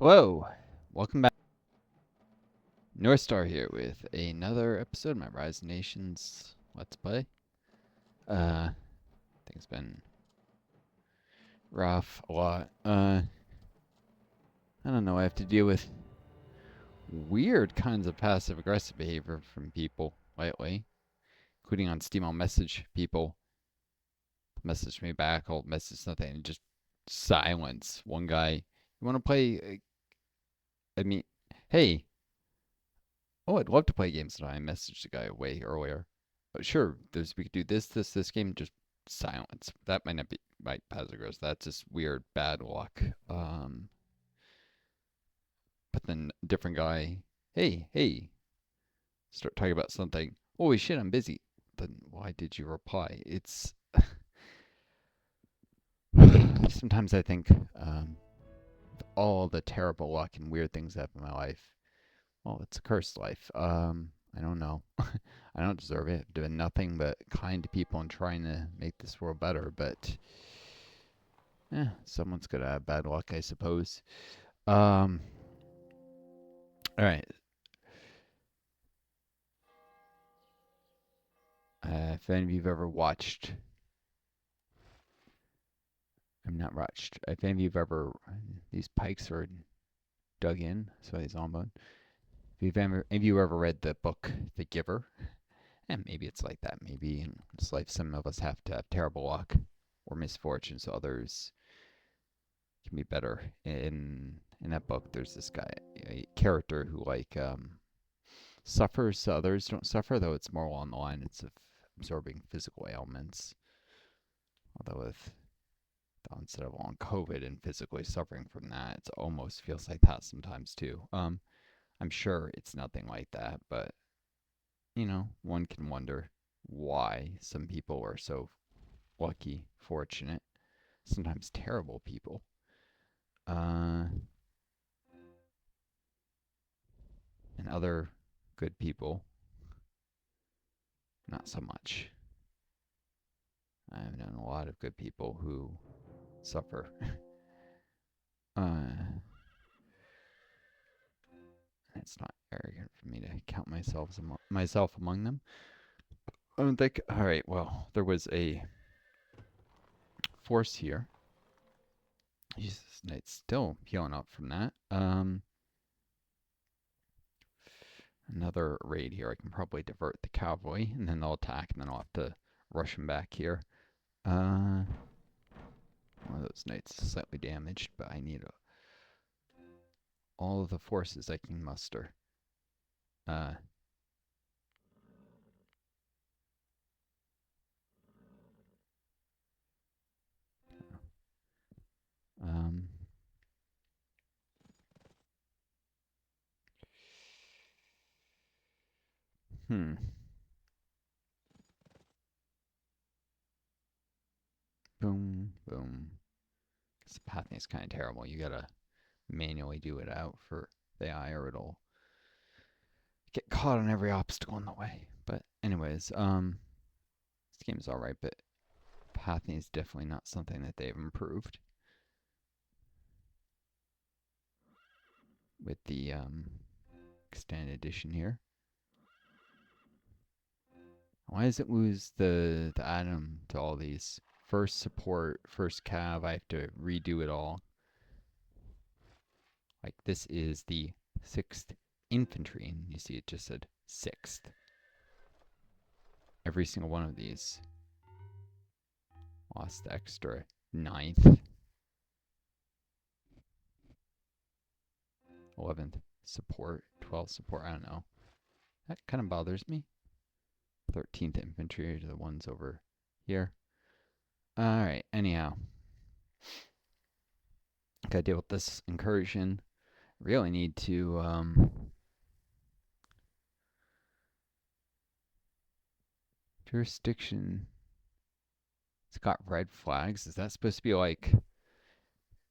Hello, welcome back. Northstar here with another episode of my Rise of Nations Let's Play. Things been rough a lot. I don't know. I have to deal with weird kinds of passive aggressive behavior from people lately, including on Steam. I'll message people, message me back, I'll message something, and just silence. One guy, you want to play? I mean, hey. Oh, I'd love to play games tonight. I messaged the guy way earlier. Sure, we could do this game. Just silence. That might not be my passive aggressive. That's just weird bad luck. But then different guy. Hey. Start talking about something. Holy shit, I'm busy. Then why did you reply? It's sometimes I think all the terrible luck and weird things that happen in my life. Well, it's a cursed life. I don't know. I don't deserve it. I've done nothing but kind to people and trying to make this world better, but someone's gonna have bad luck, I suppose. All right. If any of you've ever watched, I'm not watched. If any of you've ever, these pikes are dug in, so he's on bone. If any of you ever read the book The Giver, and maybe it's like that. Maybe in this life, some of us have to have terrible luck or misfortune, so others can be better. In that book, there's this guy, a character who suffers so others don't suffer, though it's more along the line it's of absorbing physical ailments. Although with the onset of long COVID and physically suffering from that, it almost feels like that sometimes too. I'm sure it's nothing like that, but one can wonder why some people are so lucky, fortunate, sometimes terrible people. And other good people, not so much. I've known a lot of good people who suffer. It's not arrogant for me to count myself among them. I don't think. All right. Well, there was a force here. Jesus, it's still healing up from that. Another raid here. I can probably divert the cavalry, and then they'll attack, and then I'll have to rush them back here. One of those knights is slightly damaged, but I need all of the forces I can muster. Um, hmm. Boom, boom. This pathing is kind of terrible. You gotta manually do it out for the AI, or it'll get caught on every obstacle in the way. But anyways, this game is alright, but pathing is definitely not something that they've improved with the extended edition here. Why does it lose the atom to all these? First support, first cav, I have to redo it all. Like, this is the 6th infantry, and you see it just said 6th. Every single one of these. Lost the extra 9th. 11th support, 12th support, I don't know. That kind of bothers me. 13th infantry are the ones over here. Alright, anyhow. Gotta deal with this incursion. Really need to, jurisdiction. It's got red flags. Is that supposed to be like,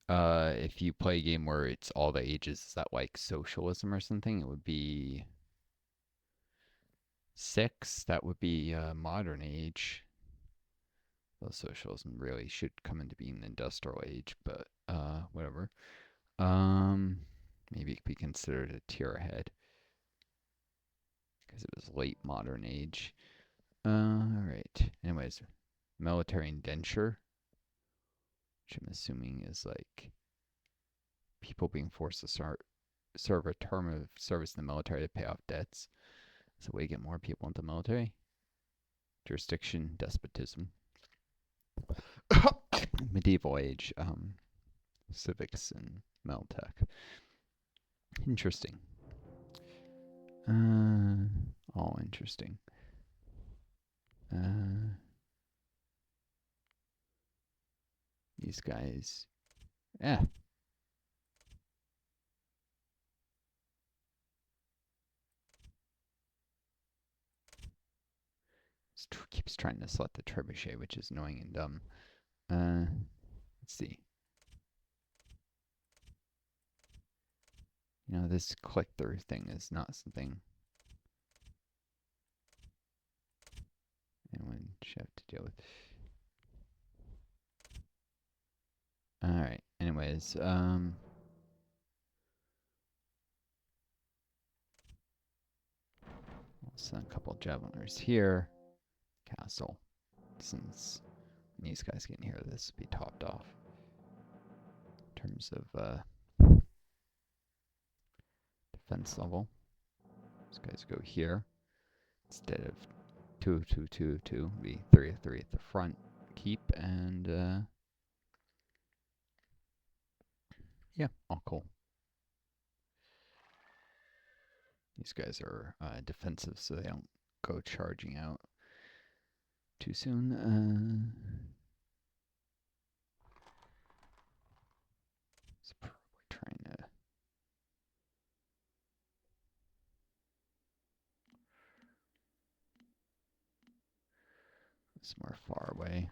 if you play a game where it's all the ages, is that like socialism or something? It would be 6. That would be modern age. Well, socialism really should come into being the industrial age, but whatever. Maybe it could be considered a tier ahead because it was late modern age. Alright. Anyways, military indenture, which I'm assuming is like people being forced to serve a term of service in the military to pay off debts. It's a way to get more people into the military. Jurisdiction, despotism. Medieval age, civics and Meltech. Interesting. All interesting. These guys, yeah. Keeps trying to select the trebuchet, which is annoying and dumb. Let's see. You know, this click-through thing is not something anyone should have to deal with. Alright, anyways, I'll send a couple javeliners here. Castle. Since these guys get in here, this will be topped off. In terms of defense level. These guys go here. Instead of 2, 2, 2, 2, be 3, 3 at the front. Keep and yeah, all cool. These guys are defensive, so they don't go charging out too soon. It's probably trying to. It's more far away.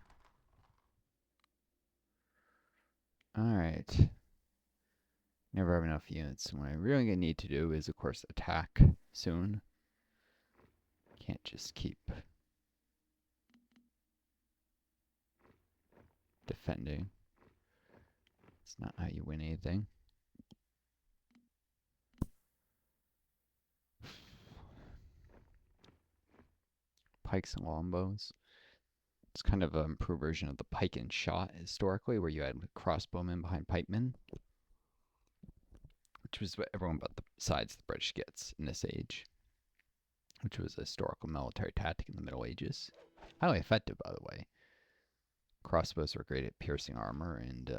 Alright. Never have enough units. What I really need to do is, of course, attack soon. Can't just keep defending. It's not how you win anything. Pikes and longbows. It's kind of an improved version of the pike and shot historically, where you had crossbowmen behind pikemen, which was what everyone but the sides the British gets in this age, which was a historical military tactic in the Middle Ages. Highly effective, by the way. Crossbows were great at piercing armor, and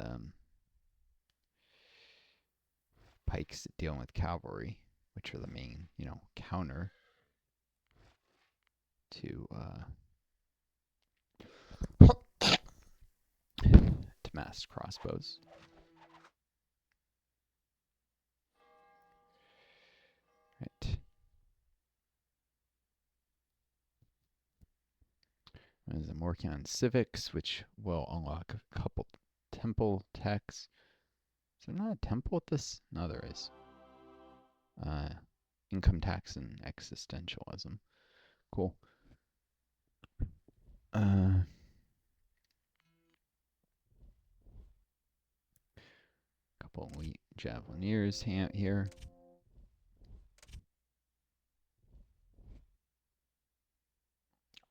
pikes dealing with cavalry, which are the main, counter to massed crossbows. Right. As I'm working on civics, which will unlock a couple temple techs. Is there not a temple with this? No, there is. Income tax and existentialism. Cool. Couple elite javelineers here.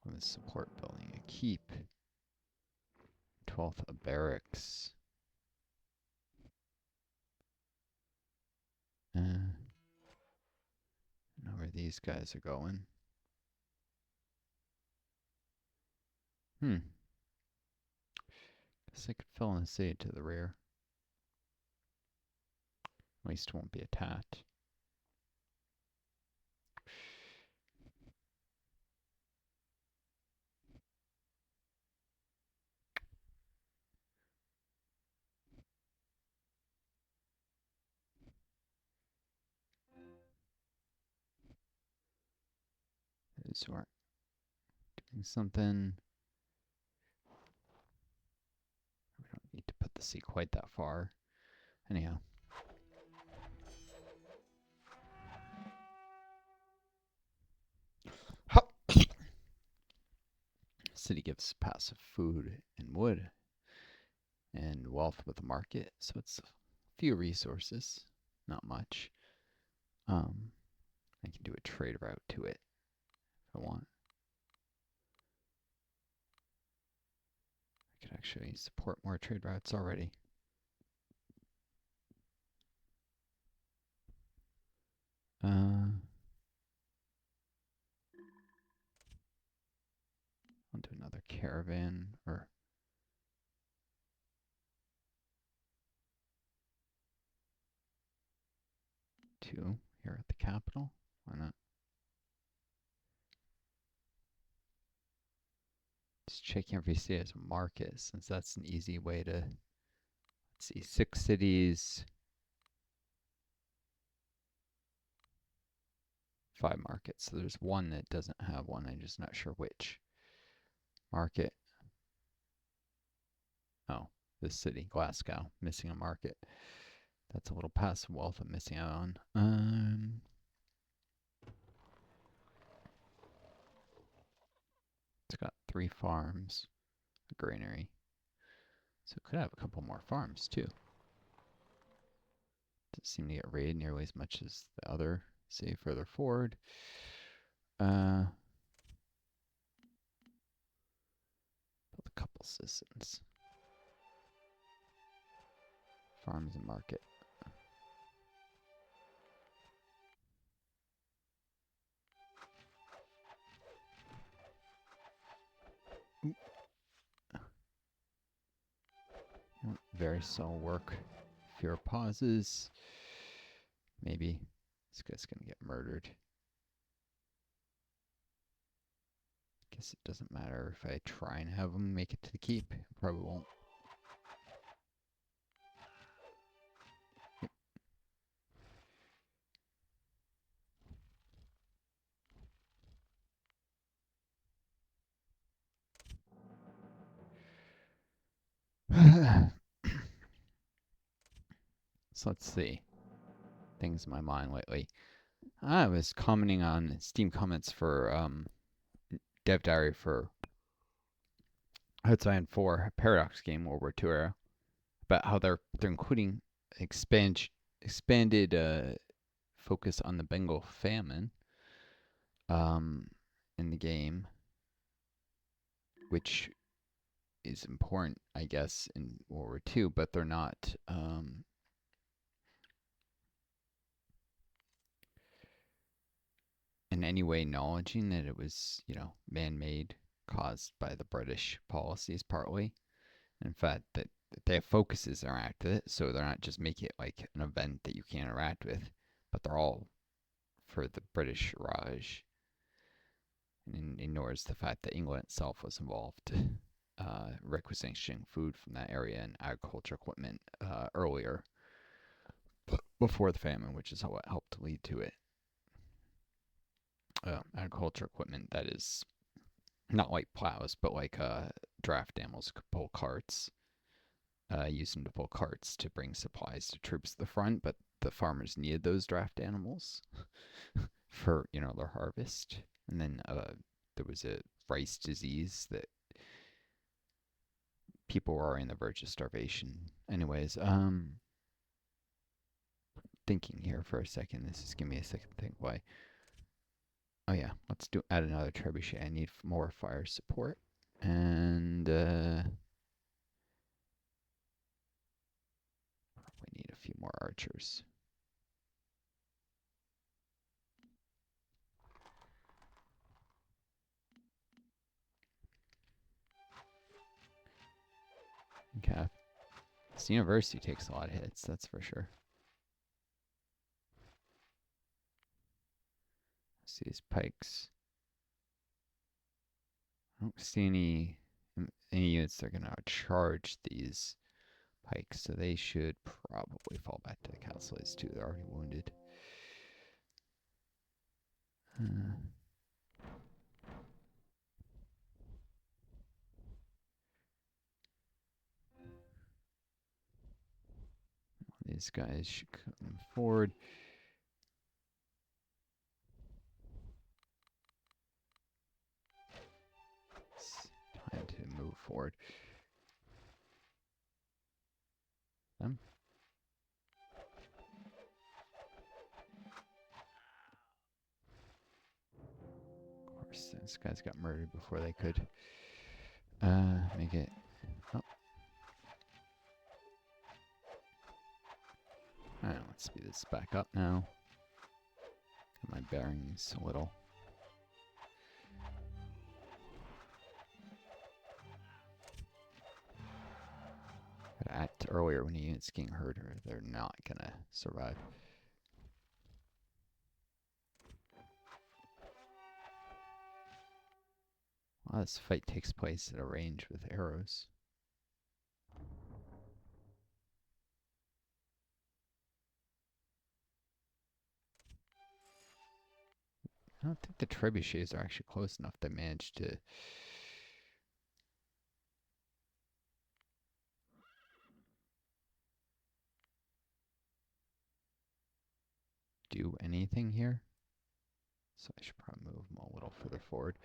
With a support building, a keep. 12th a barracks. I know where these guys are going. Guess I could fill in the city to the rear. At least it won't be attacked. Those who aren't doing something. We don't need to put the sea quite that far. Anyhow. City gives passive food and wood and wealth with the market, so it's a few resources. not much. I can do a trade route to it if I want. I could actually support more trade routes already. I'll do another caravan or 2 here at the capital. Why not? Just checking if we see it as a market, since that's an easy way to, let's see, 6 cities, 5 markets. So there's one that doesn't have one. I'm just not sure which market. Oh, this city, Glasgow, missing a market. That's a little passive wealth I'm missing out on. It's got 3 farms, a granary. So it could have a couple more farms too. Doesn't seem to get raided nearly as much as the other city further forward. Build a couple citizens. Farms and market. Very slow work. Fewer pauses. Maybe this guy's gonna get murdered. Guess it doesn't matter if I try and have him make it to the keep. Probably won't. So let's see. Things in my mind lately. I was commenting on Steam comments for Dev Diary for Outside 4 Paradox game World War II era about how they're including expanded focus on the Bengal famine in the game, which is important, I guess, in World War II, but they're not in any way acknowledging that it was, man-made, caused by the British policies partly. In fact, that they have focuses interact with it, so they're not just making it like an event that you can interact with, but they're all for the British Raj, and ignores the fact that England itself was involved, requisitioning food from that area and agriculture equipment earlier, before the famine, which is how it helped lead to it. Agriculture equipment that is not like plows, but like draft animals could pull carts, used them to pull carts to bring supplies to troops to the front, but the farmers needed those draft animals for, their harvest. And then there was a rice disease that people were on the verge of starvation. Anyways, thinking here for a second. This is giving me a second to think why. Oh yeah, let's add another trebuchet. I need more fire support. And we need a few more archers. Okay. This university takes a lot of hits, that's for sure. See these pikes. I don't see any units that are going to charge these pikes, so they should probably fall back to the castles too. They're already wounded. These guys should come forward. It's time to move forward. Them. These guys got murdered before they could make it. Oh. Alright, let's speed this back up now. Get my bearings a little. Gotta act earlier when a unit's getting hurt or they're not gonna survive. Well, this fight takes place at a range with arrows. I don't think the trebuchets are actually close enough to manage to do anything here. So I should probably move them a little further forward.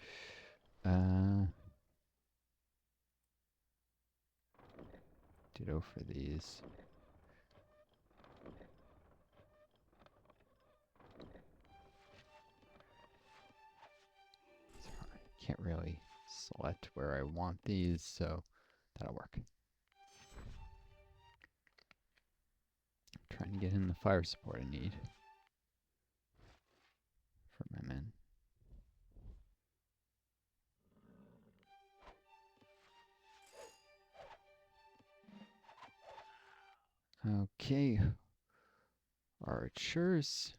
Ditto for these. Can't really select where I want these, so that'll work. Trying to get in the fire support I need for my men. Okay. Archers.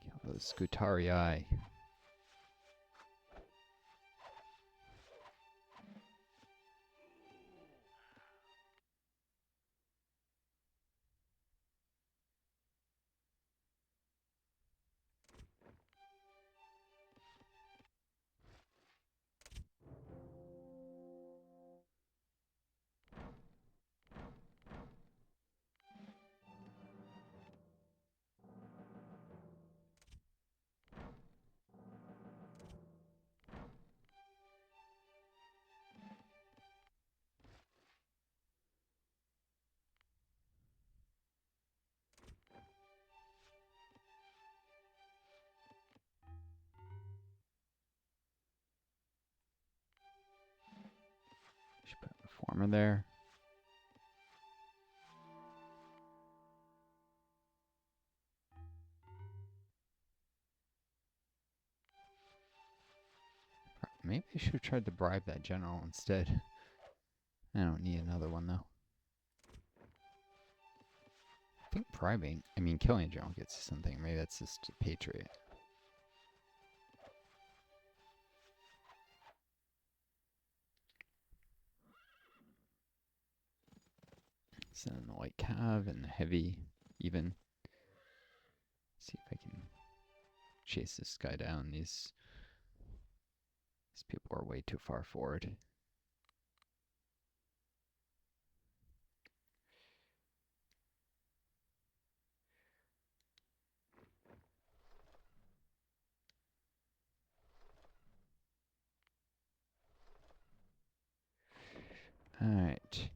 Kill those Scutarii. Should put a reformer there. Maybe I should have tried to bribe that general instead. I don't need another one though. I think killing a general gets you something. Maybe that's just a patriot. Send in the light cav and the heavy even. See if I can chase this guy down. These people are way too far forward. Alright.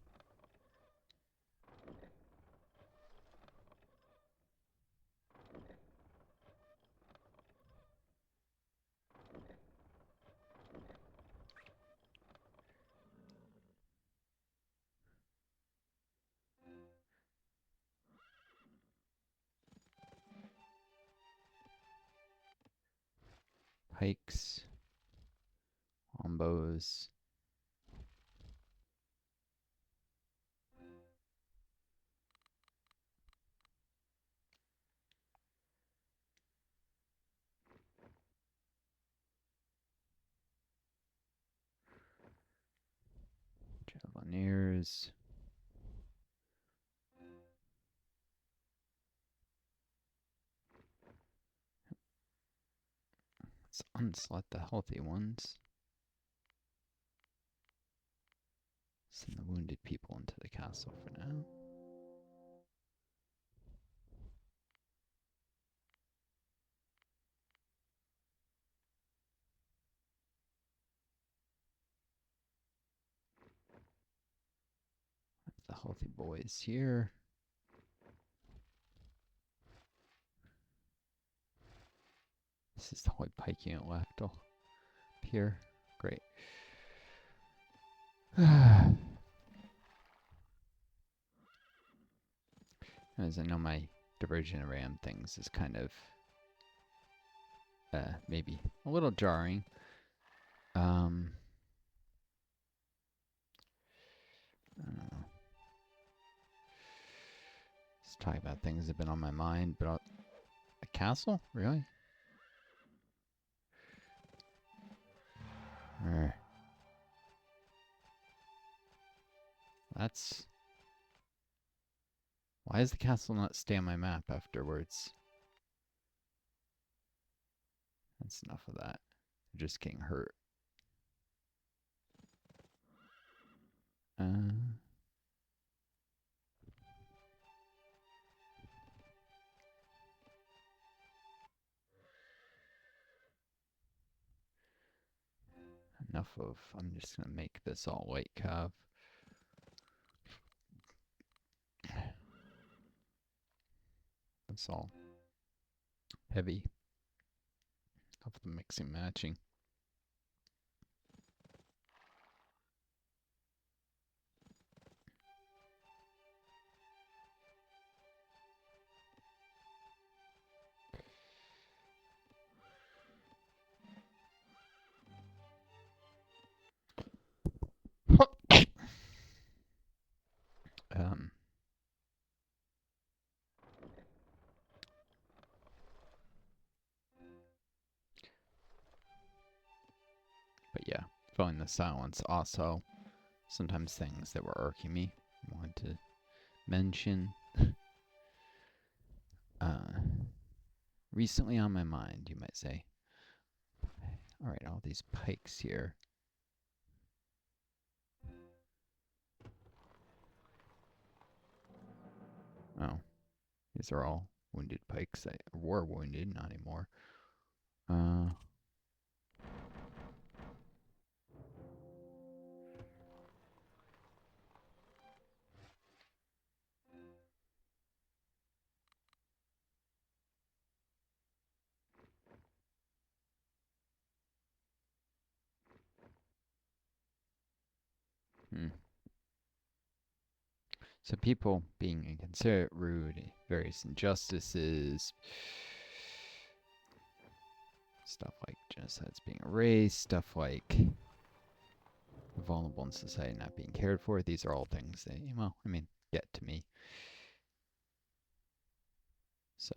Pikes. Longbows. Javelineers. Let's unselect the healthy ones. Send the wounded people into the castle for now. The healthy boys here. This is the only pike unit left here. Great. As I know, my diversion ram things is kind of maybe a little jarring. I don't know. Let's talk about things that have been on my mind, but a castle? Really? That's... Why does the castle not stay on my map afterwards? That's enough of that. They're just getting hurt. Enough of... I'm just going to make this all white cav. That's all heavy. Of the mixing matching. But yeah, filling the silence also. Sometimes things that were irking me, I wanted to mention. Recently on my mind, you might say. Alright, all these pikes here. Oh, these are all wounded pikes that were wounded, not anymore. So people being inconsiderate, rude, various injustices, stuff like genocides being erased, stuff like vulnerable in society not being cared for. These are all things that, well, I mean, get to me. So,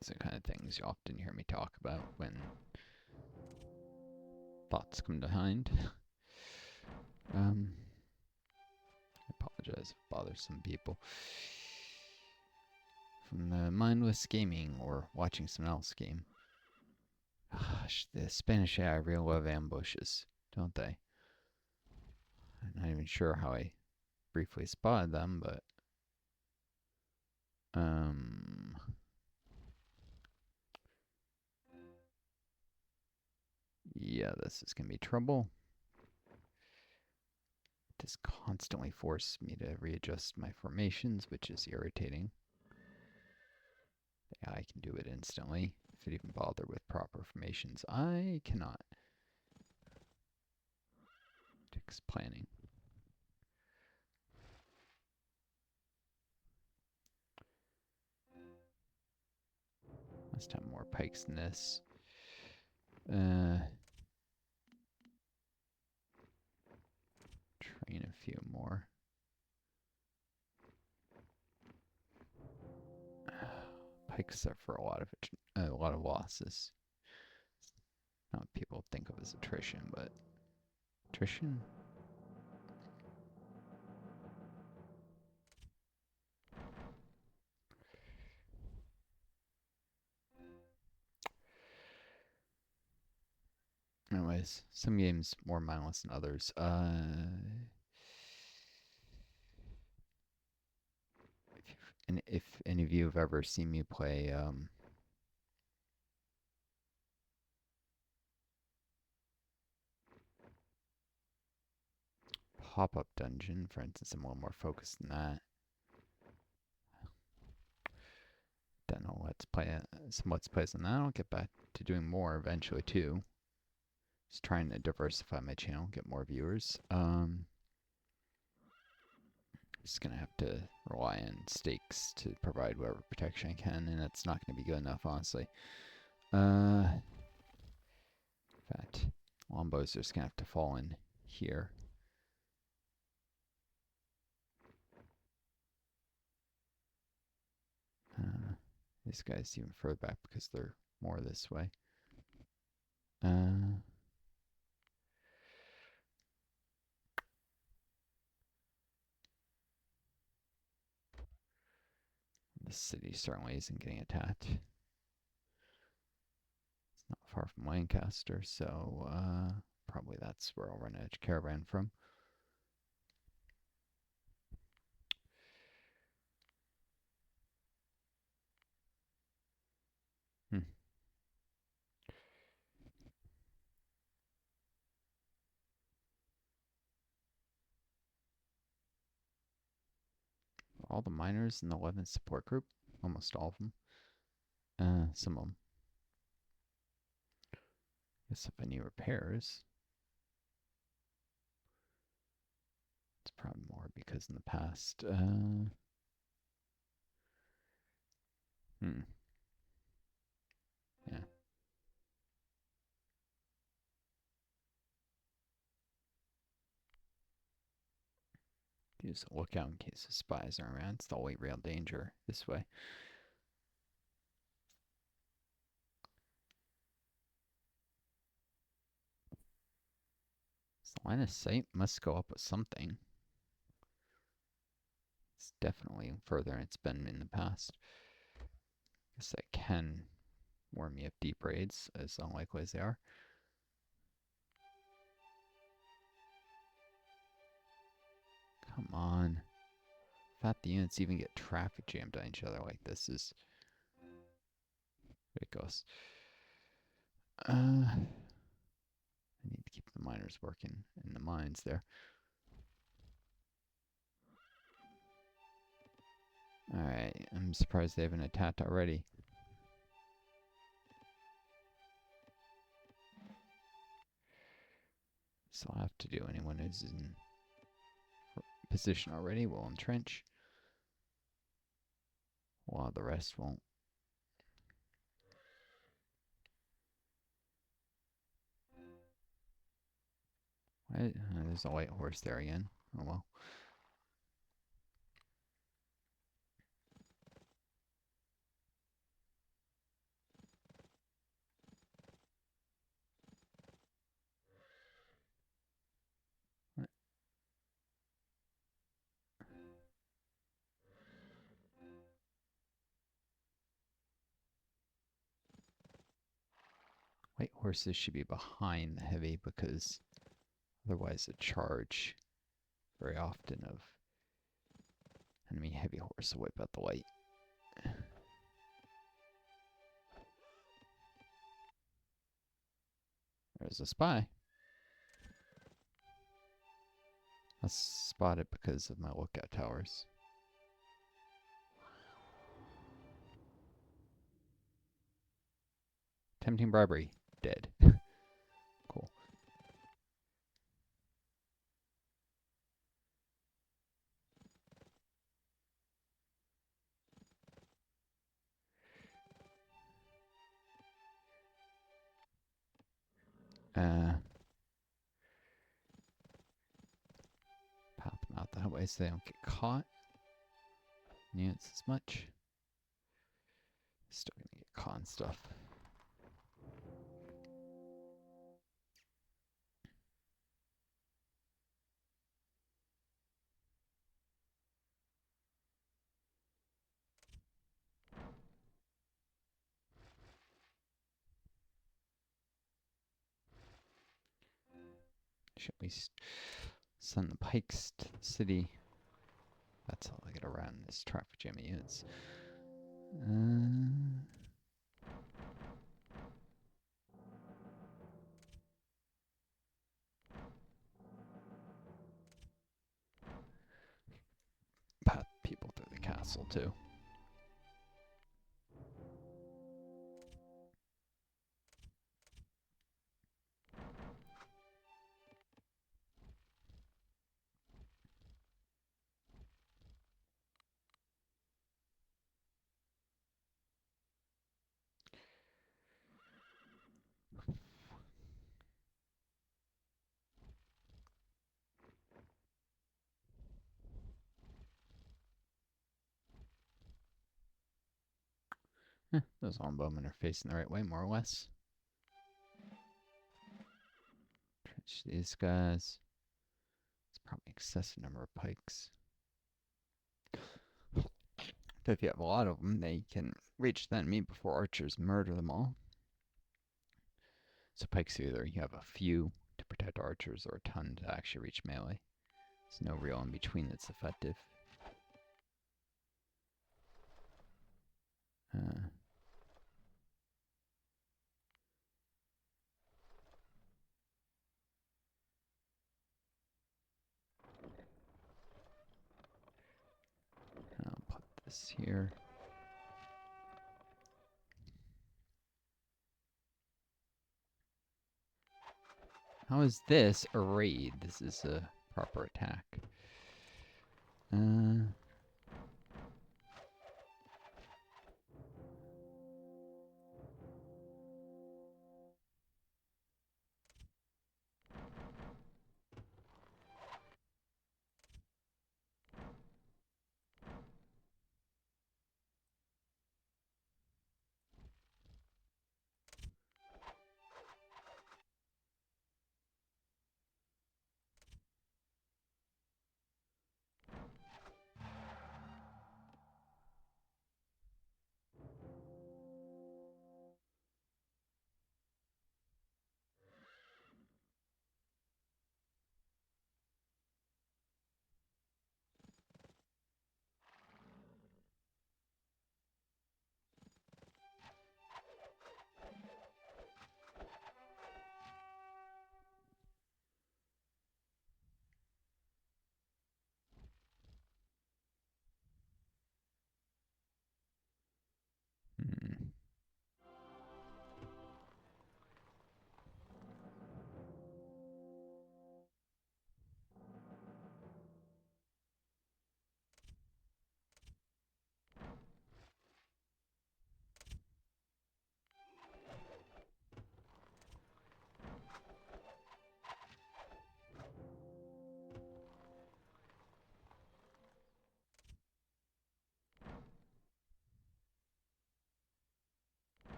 it's the kind of things you often hear me talk about when thoughts come to mind. I apologize if it bothers some people. From the mindless gaming or watching someone else game. Gosh, the Spanish AI really love ambushes, don't they? I'm not even sure how I briefly spotted them, but yeah, this is gonna be trouble. It just constantly forces me to readjust my formations, which is irritating. The AI can do it instantly. If it even bother with proper formations, I cannot. Takes planning. Must have more pikes than this. Train a few more. Pikes suffer a lot of losses. Not what people think of as attrition, but attrition. Anyways, some games more mindless than others. If any of you have ever seen me play pop-up dungeon, for instance, I'm a little more focused than that. some let's plays on that. I'll get back to doing more eventually too. Just trying to diversify my channel, get more viewers. Just gonna have to rely on stakes to provide whatever protection I can, and it's not gonna be good enough, honestly. In fact, longbows are just gonna have to fall in here. These guys even further back because they're more this way. The city certainly isn't getting attacked. It's not far from Lancaster, so probably that's where I'll run a caravan from. All the miners in the 11th support group, almost all of them. Some of them. Guess if I need repairs, it's probably more because in the past. Yeah. Just look out in case the spies are around. It's the only real danger this way. The line of sight must go up with something. It's definitely further than it's been in the past. Guess that can warn me of deep raids, as unlikely as they are. Come on. The fact the units even get traffic jammed on each other like this is ridiculous. I need to keep the miners working in the mines there. Alright, I'm surprised they haven't attacked already. So I'll have to do anyone who's in position already will entrench. While the rest won't. There's a white horse there again. Oh well. White horses should be behind the heavy because otherwise the charge very often of enemy heavy horse will wipe out the light. There's a spy. I spotted because of my lookout towers. Tempting bribery. Dead. Cool. Pop them out that way so they don't get caught. Units as much. Still gonna get caught and stuff. Should we send the pikes to the city? That's how I get around this traffic jam of units. Path people through the castle too. Those longbowmen are facing the right way, more or less. Trench these guys. It's probably excessive number of pikes. So if you have a lot of them, they can reach the enemy before archers murder them all. So pikes either you have a few to protect archers or a ton to actually reach melee. There's no real in between that's effective. I'll put this here. How is this a raid? This is a proper attack.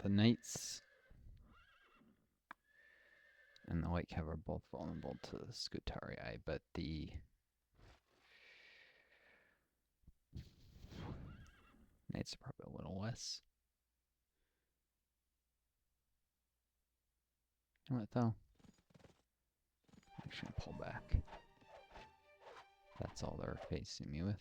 The knights and the white cav are both vulnerable to the Scutarii, but the knights are probably a little less. You know what though? I'm actually gonna pull back. That's all they're facing me with.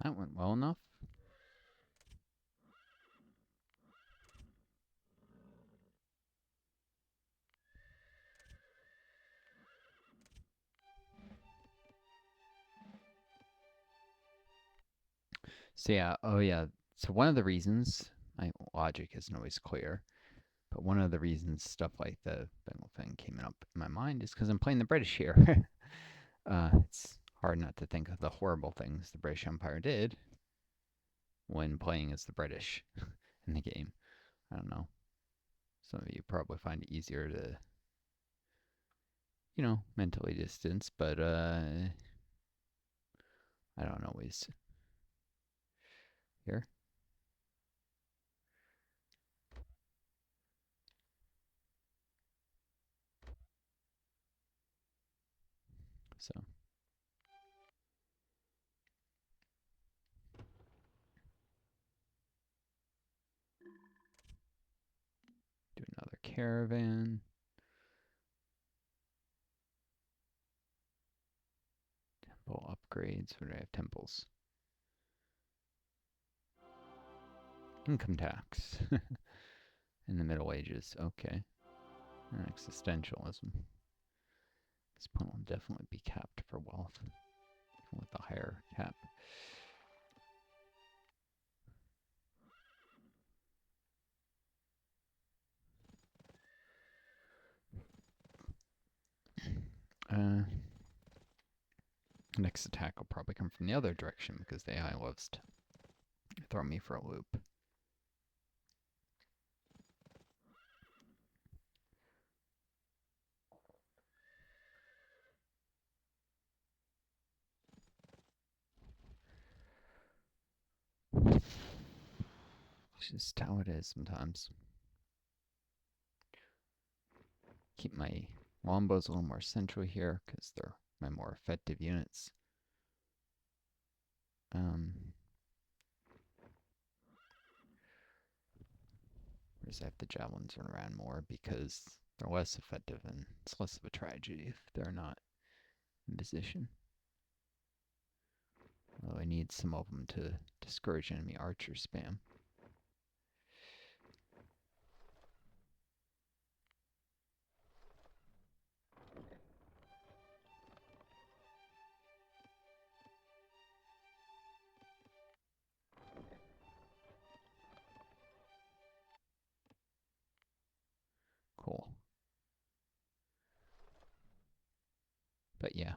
That went well enough. So yeah, oh yeah. So one of the reasons my logic isn't always clear, but one of the reasons stuff like the Bengal thing came up in my mind is because I'm playing the British here. It's hard not to think of the horrible things the British Empire did when playing as the British in the game. I don't know. Some of you probably find it easier to, mentally distance, but I don't always. Here. So do another caravan. Temple upgrades. Where do I have temples? Income tax. In the Middle Ages. Okay. And existentialism. This point will definitely be capped for wealth. Even with the higher cap. Next attack will probably come from the other direction because the AI loves to throw me for a loop. It's just how it is sometimes. Keep my longbows a little more central here because they're my more effective units. Whereas I have the javelins run around more because they're less effective and it's less of a tragedy if they're not in position. Although I need some of them to discourage enemy archer spam. Cool. But yeah.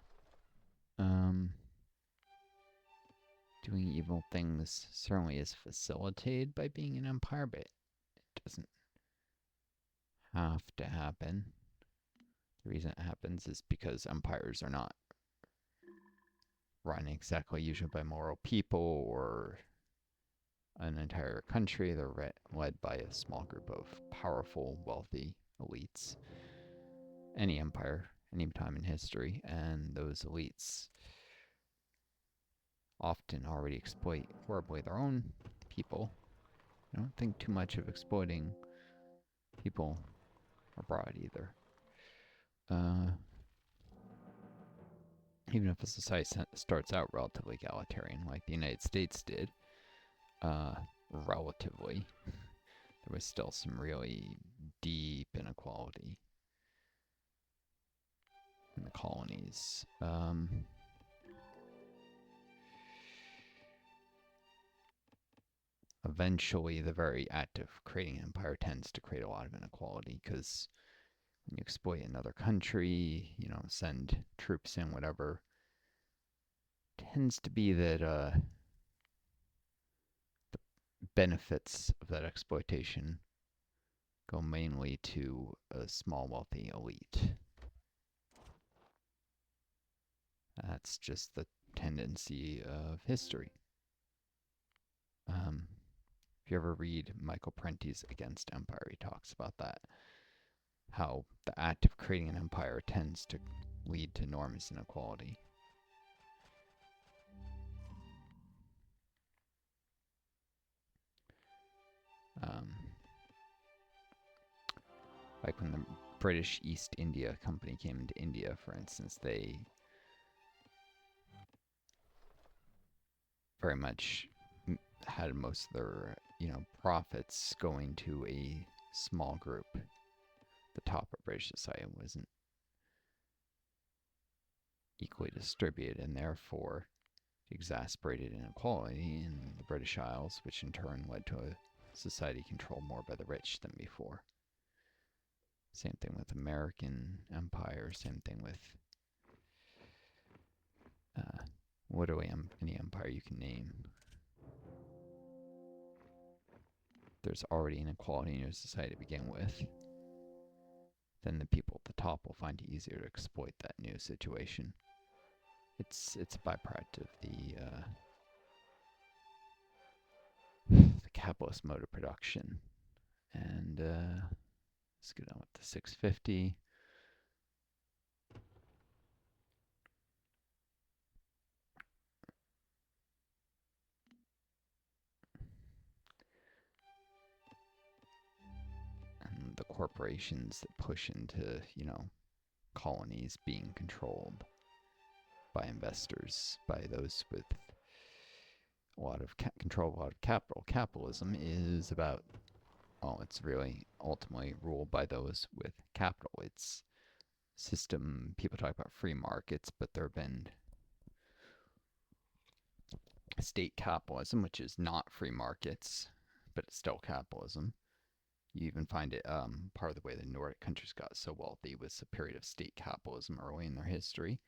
Doing evil things certainly is facilitated by being an empire, but it doesn't have to happen. The reason it happens is because empires are not run exactly usually by moral people or an entire country. They're led by a small group of powerful, wealthy elites. Any empire, any time in history, and those elites often already exploit horribly their own people. I don't think too much of exploiting people abroad either. Even if a society starts out relatively egalitarian, like the United States did, relatively, there was still some really deep inequality in the colonies. Eventually, the very act of creating an empire tends to create a lot of inequality because when you exploit another country, send troops in, whatever, tends to be that the benefits of that exploitation go mainly to a small, wealthy elite. That's just the tendency of history. If you ever read Michael Prenti's Against Empire, he talks about that. How the act of creating an empire tends to lead to enormous inequality. Like when the British East India Company came into India, for instance, they very much had most of their, profits going to a small group. The top of British society wasn't equally distributed, and therefore exacerbated inequality in the British Isles, which in turn led to a society controlled more by the rich than before. Same thing with American empire, same thing with literally any empire you can name. There's already inequality in your society to begin with. Then the people at the top will find it easier to exploit that new situation. It's a byproduct of the capitalist mode of production. And let's get on with the 650. And the corporations that push into, colonies being controlled by investors, by those with a lot of control, a lot of capital. Capitalism is about, it's really ultimately ruled by those with capital. It's system, people talk about free markets, but there have been state capitalism, which is not free markets, but it's still capitalism. You even find it part of the way the Nordic countries got so wealthy was a period of state capitalism early in their history,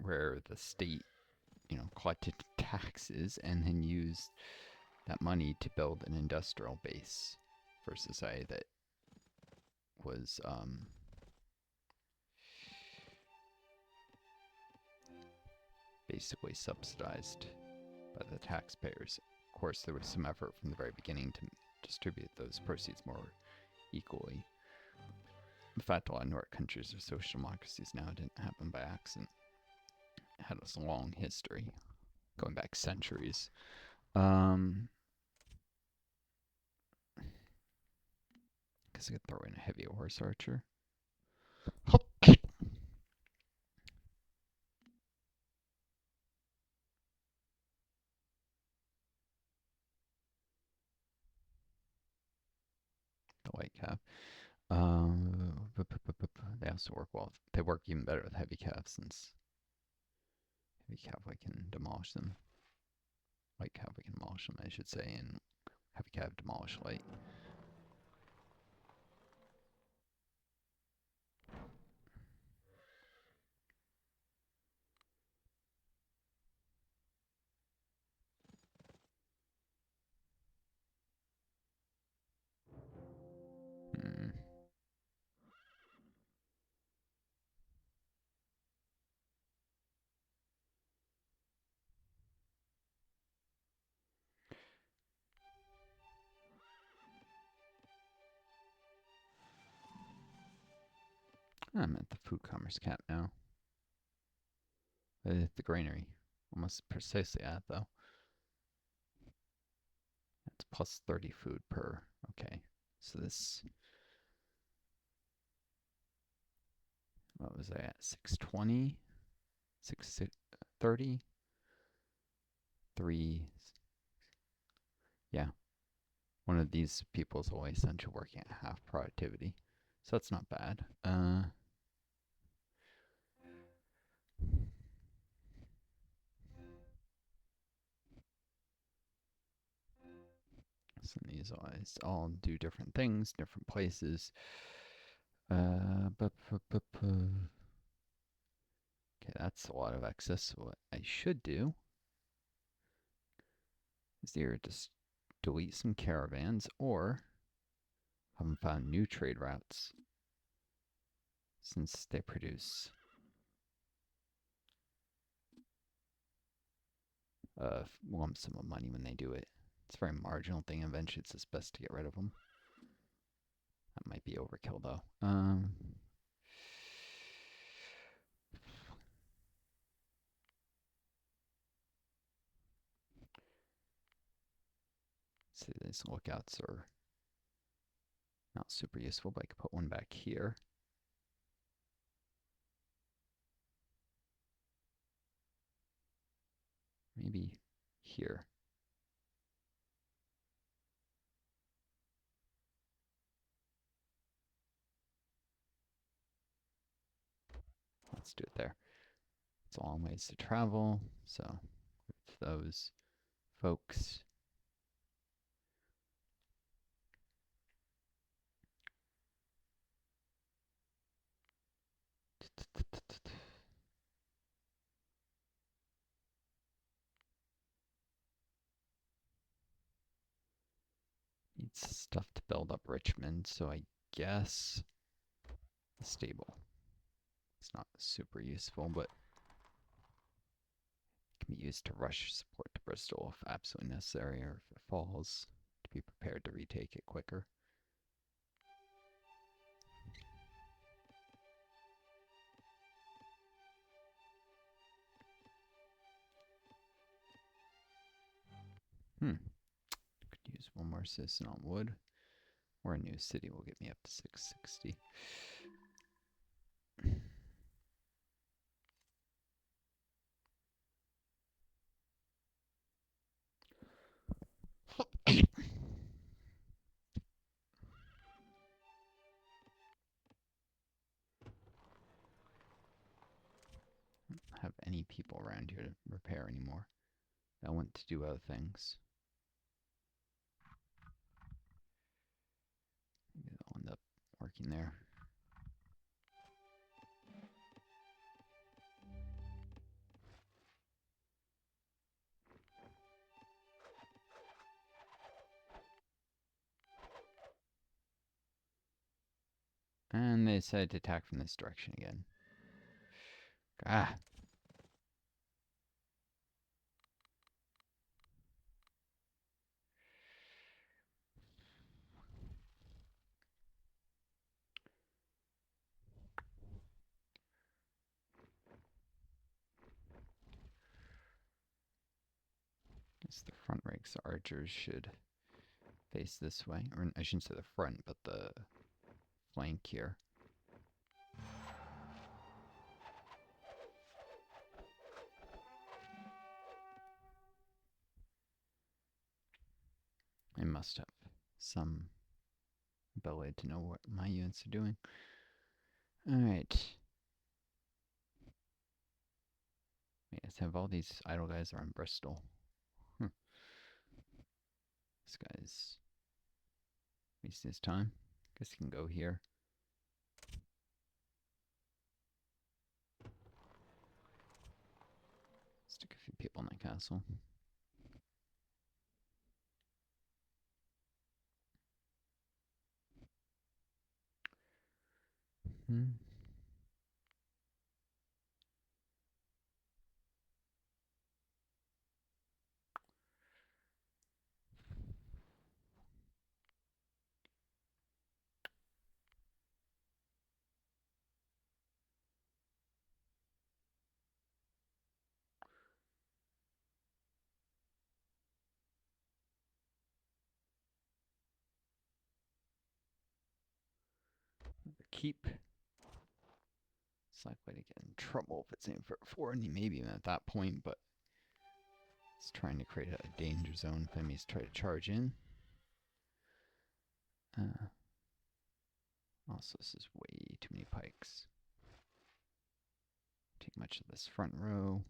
where the state, collected taxes and then used that money to build an industrial base for society that was basically subsidized by the taxpayers. Of course, there was some effort from the very beginning to distribute those proceeds more equally. In fact, a lot of Nordic countries are social democracies now. It didn't happen by accident. It had a long history, going back centuries. Guess I could throw in a heavy horse archer. The light cav. They also work well. They work even better with heavy cav since heavy cav can demolish them. Light cav can demolish them, I should say, and heavy cav demolish light. I'm at the food commerce cap now. The granary. Almost precisely at, though. It's plus 30 food per. Okay. So this. What was I at? 620? 630? 3. Yeah. One of these people is only essentially working at half productivity. So that's not bad. So these all do different things, different places. Okay, that's a lot of excess. So what I should do is either just delete some caravans or haven't found new trade routes since they produce a lump sum of money when they do it. It's a very marginal thing. Eventually, it's just best to get rid of them. That might be overkill, though. So these lookouts are not super useful, but I could put one back here. Maybe here. Let's do it there. It's a long ways to travel, so with those folks. Needs stuff to build up Richmond, so I guess the stable. It's not super useful, but can be used to rush support to Bristol if absolutely necessary, or if it falls, to be prepared to retake it quicker. Could use one more citizen on wood, or a new city will get me up to 660. Have any people around here to repair anymore. I want to do other things. Maybe I'll end up working there. And they decided to attack from this direction again. Ah! Guess the front ranks archers should face this way. Or I shouldn't say the front, but the flank here. I must have some ability to know what my units are doing. Alright. Yes, have all these idle guys around Bristol. This guy's wasting his time. Guess he can go here. Stick a few people in that castle. Keep. It's likely to get in trouble if it's aimed for 4, and he may be even at that point, but it's trying to create a danger zone if enemies try to charge in. Also, this is way too many pikes. Take much of this front row.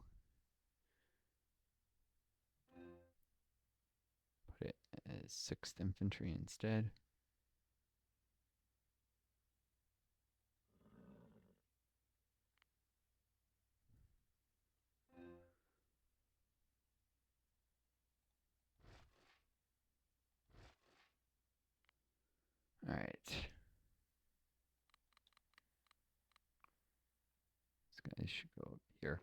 Put it as 6th Infantry instead. Alright. These guys should go up here.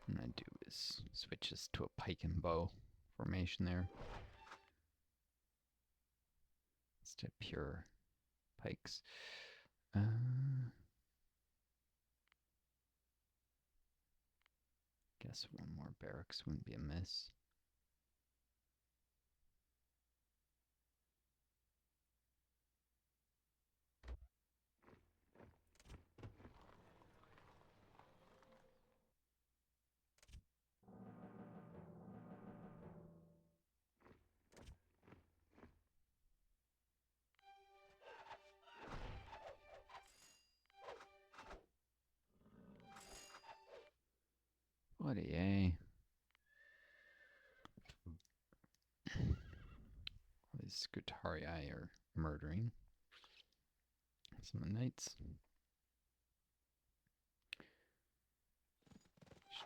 What I'm going to do is switch this to a pike and bow formation there. Instead of pure pikes. Guess one more barracks wouldn't be amiss. Scutarii are murdering some of the knights.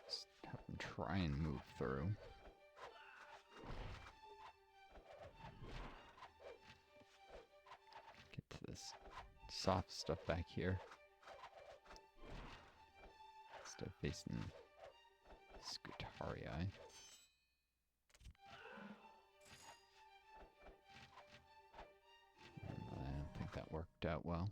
Just have them try and move through. Get to this soft stuff back here. Instead of facing Scutarii. I don't think that worked out well.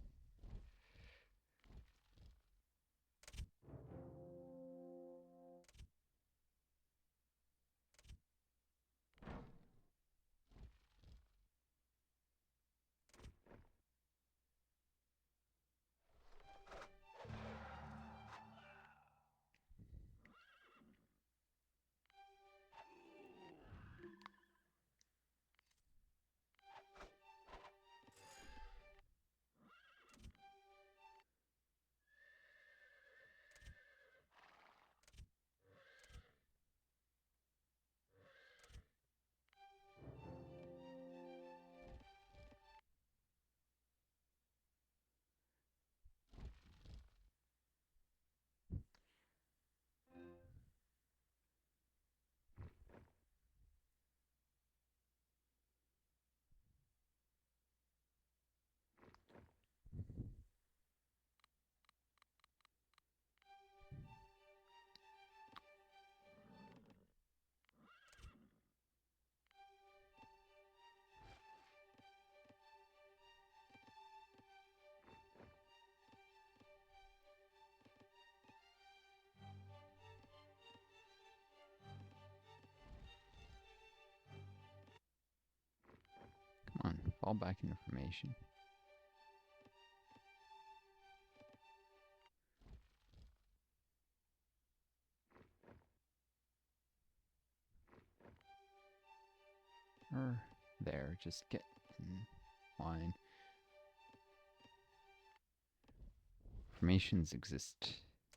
Come on, fall back into formation. Or there, just get in line. Formations exist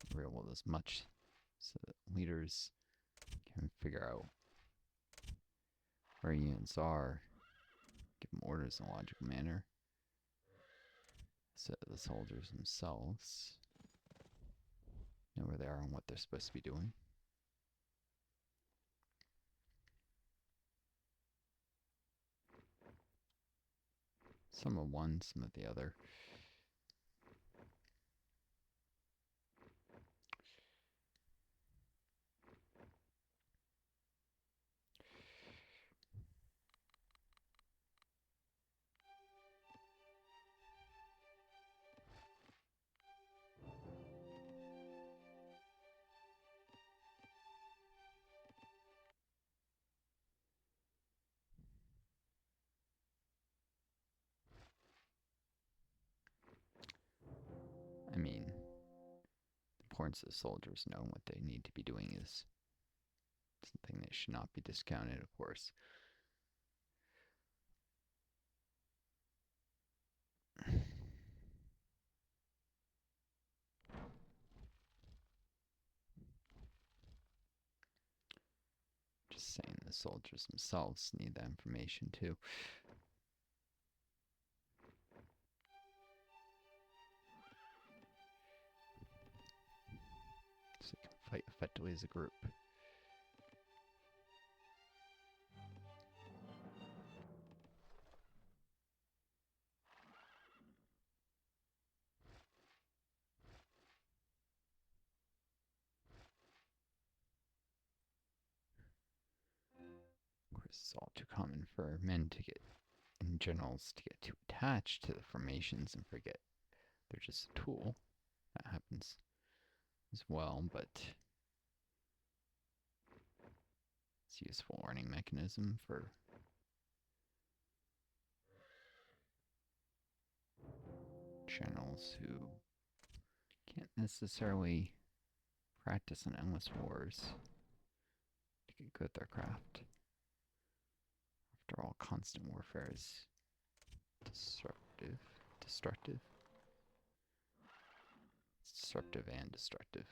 in the real world as much, so that leaders can figure out where units are, give them orders in a logical manner, so the soldiers themselves know where they are and what they're supposed to be doing. Some of one, some of the other. I mean, the importance of soldiers knowing what they need to be doing is something that should not be discounted, of course. Just saying, the soldiers themselves need that information too. So they can fight effectively as a group. Of course, it's all too common for men to get, and generals to get too attached to the formations and forget they're just a tool. That happens as well, but it's a useful learning mechanism for generals who can't necessarily practice on endless wars to get good at their craft. After all, constant warfare is destructive. It's disruptive and destructive.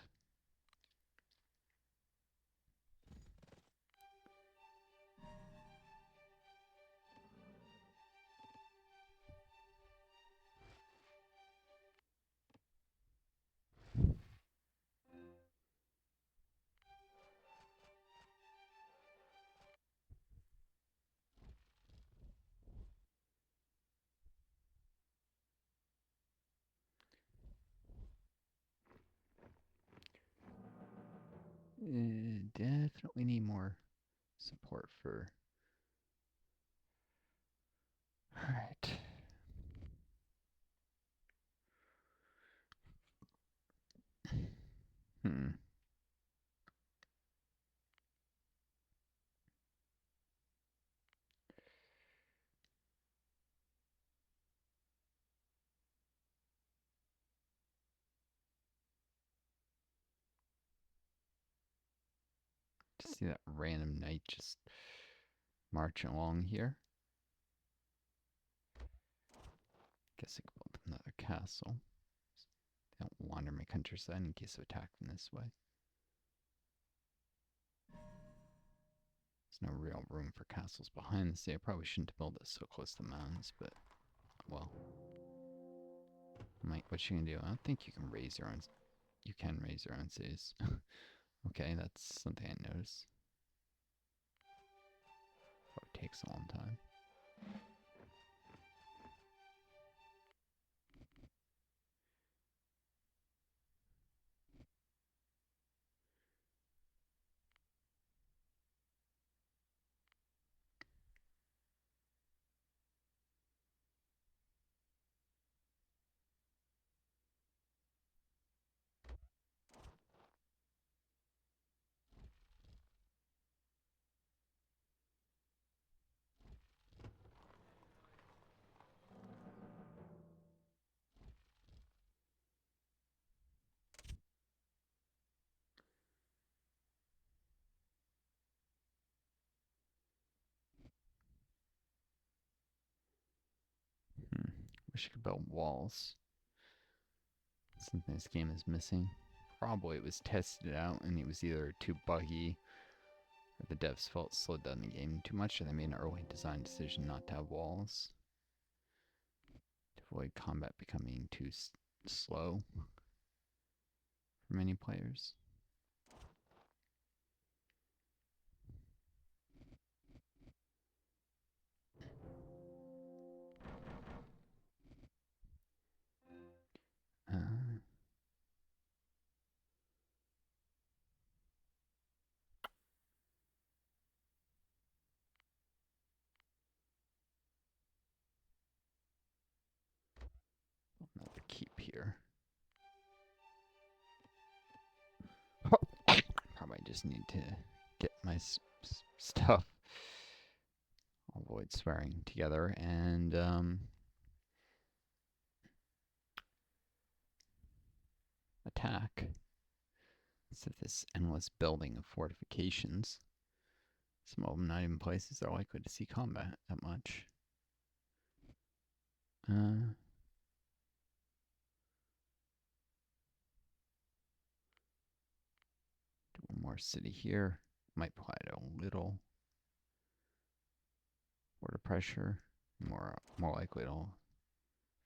Definitely need more support for... Alright. Hmm. Just see that random knight just marching along here. Guess I could build another castle. I don't wander my countryside in case of attack from this way. There's no real room for castles behind the sea. I probably shouldn't build it so close to mountains, but well. What you gonna do? I don't think you can raise your own. You can raise your own cities. Okay, that's something I noticed. Probably takes a long time. Wish I could build walls. Something this game is missing. Probably it was tested out and it was either too buggy or the devs felt it slowed down the game too much, or they made an early design decision not to have walls to avoid combat becoming too slow for many players. Another keep here. Probably just need to get my stuff. I'll avoid swearing together and attack. Instead of this endless building of fortifications. Some of them not even places they're likely to see combat that much. Do one more city here. Might provide a little border pressure. More likely to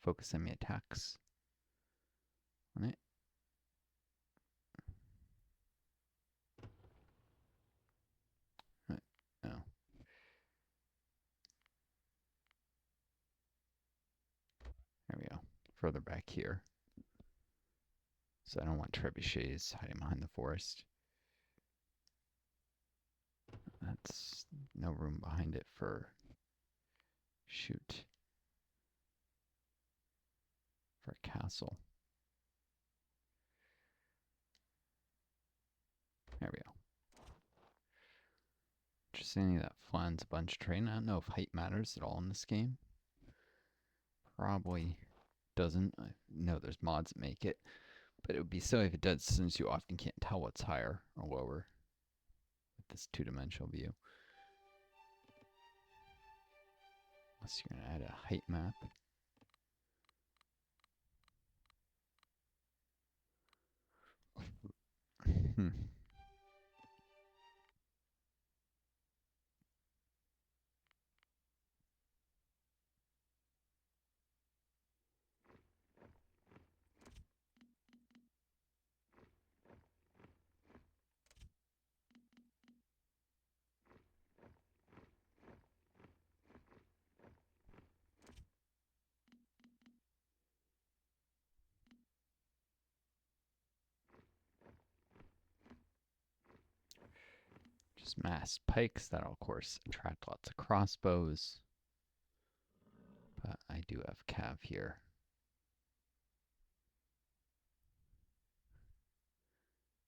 focus enemy attacks on it. No. There we go. Further back here. So I don't want trebuchets hiding behind the forest. That's no room behind it for shoot. For a castle. There we go. Interesting that flattens a bunch of terrain. I don't know if height matters at all in this game. Probably doesn't. I know there's mods that make it. But it would be silly if it does, since you often can't tell what's higher or lower with this two-dimensional view. Unless you're going to add a height map. There's massed pikes that'll, of course, attract lots of crossbows. But I do have cav here.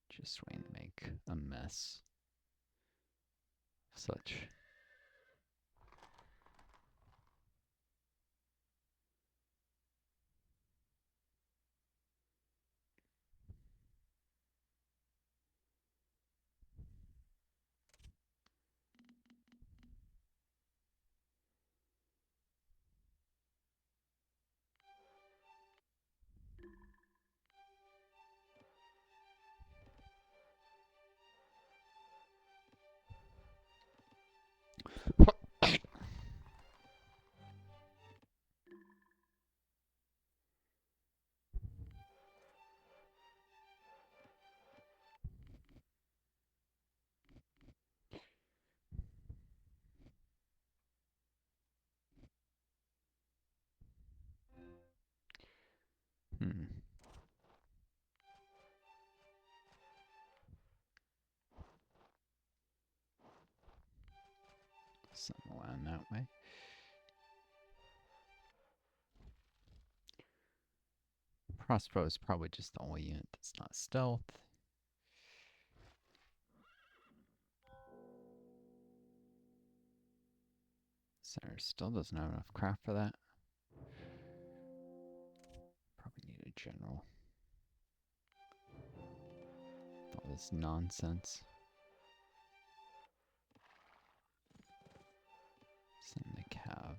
Just waiting to make a mess of such. Something around that way. Crossbow is probably just the only unit that's not stealth. Center still doesn't have enough craft for that. Probably need a general. All this nonsense. Send the cav.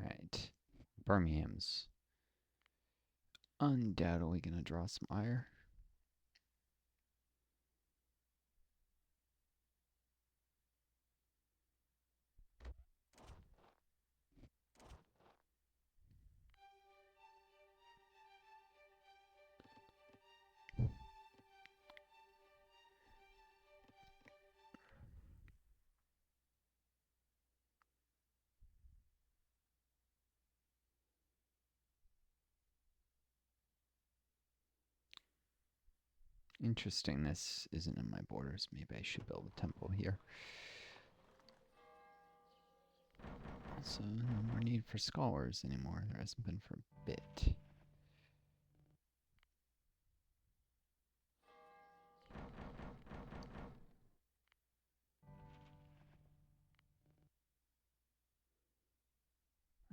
Alright. Birmingham's undoubtedly gonna draw some ire. Interesting, this isn't in my borders. Maybe I should build a temple here. Also, no more need for scholars anymore. There hasn't been for a bit.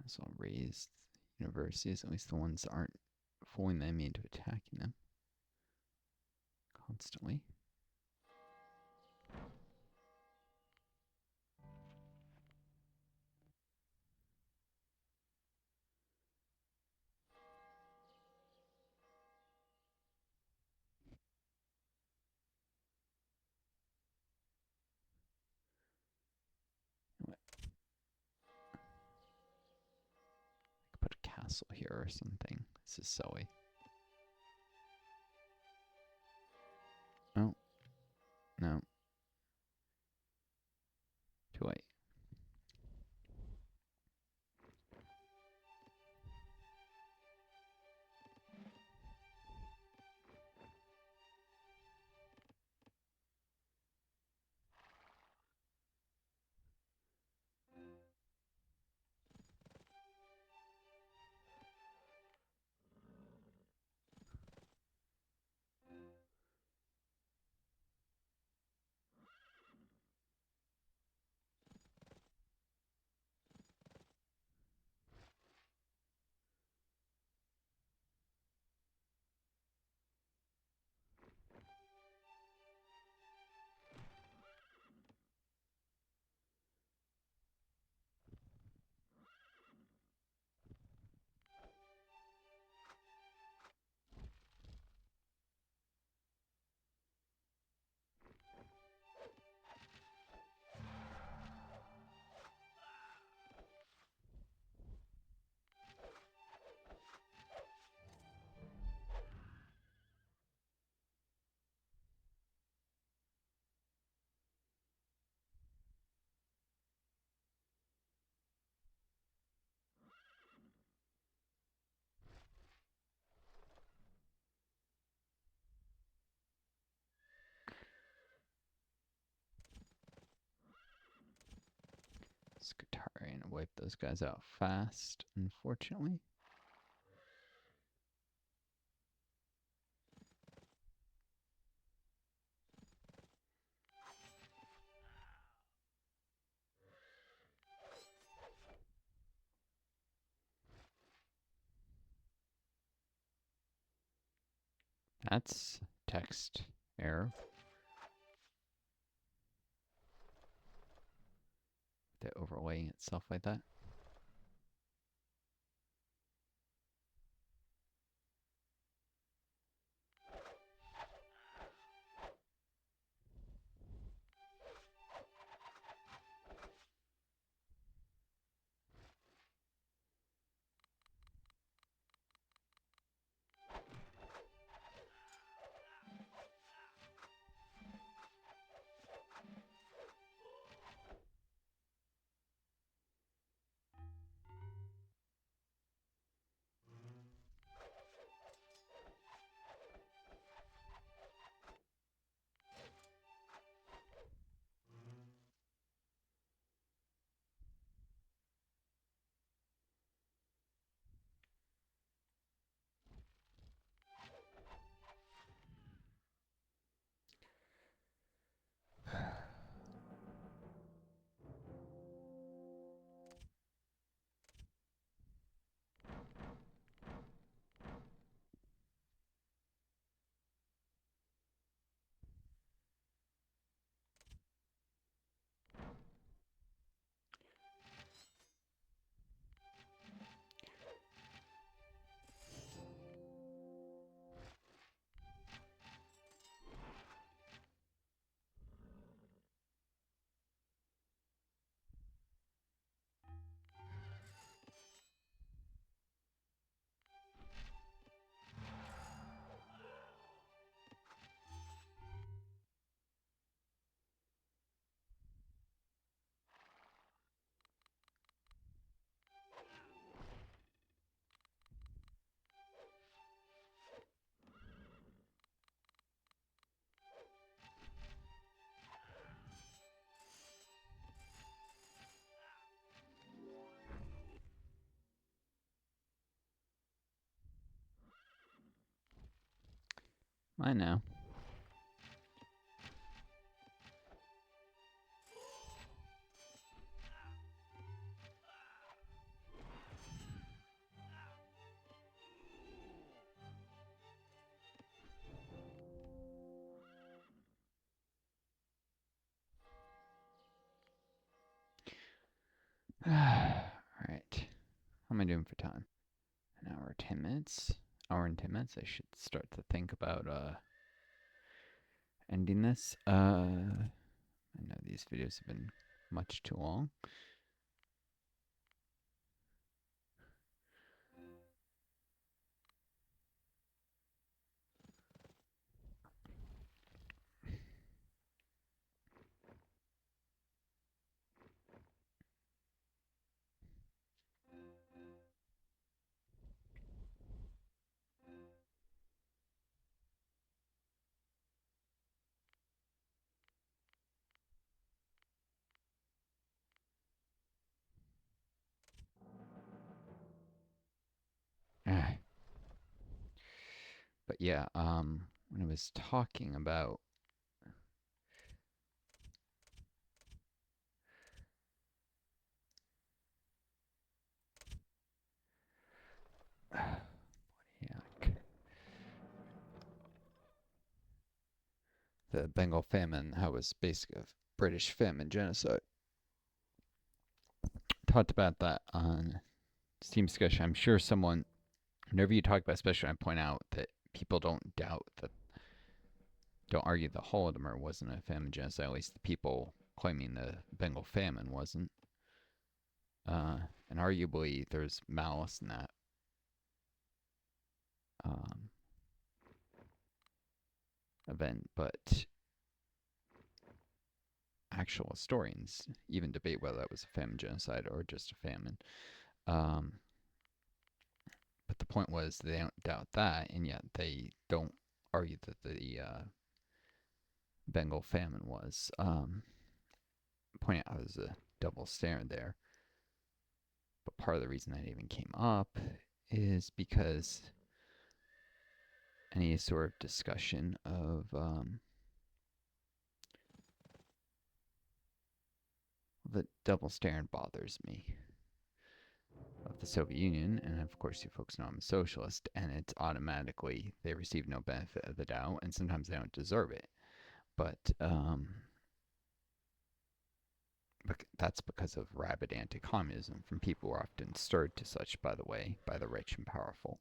So I'll raise universities, at least the ones that aren't fooling the enemy into attacking them constantly. Put a castle here or something. This is silly. Oh. No. Too late. Scutari and wipe those guys out fast, unfortunately. That's text error. The overlaying itself like that. I know. All right. How am I doing for time? An hour, 10 minutes. Hour and 10 minutes. I should start to think about ending this. I know these videos have been much too long. But yeah, when I was talking about the Bengal famine, how it was basically a British famine genocide. Talked about that on Steam discussion. I'm sure someone, whenever you talk about, especially I point out that people don't argue the Holodomor wasn't a famine genocide. At least the people claiming the Bengal famine wasn't. And arguably, there's malice in that. Event, but actual historians even debate whether that was a famine genocide or just a famine. But the point was they don't doubt that, and yet they don't argue that the Bengal famine was. Pointing out as a double standard there. But part of the reason that even came up is because any sort of discussion of the double standard bothers me of the Soviet Union, and of course you folks know I'm a socialist, and it's automatically they receive no benefit of the doubt, and sometimes they don't deserve it. But that's because of rabid anti-communism from people who are often stirred to such, by the way, by the rich and powerful.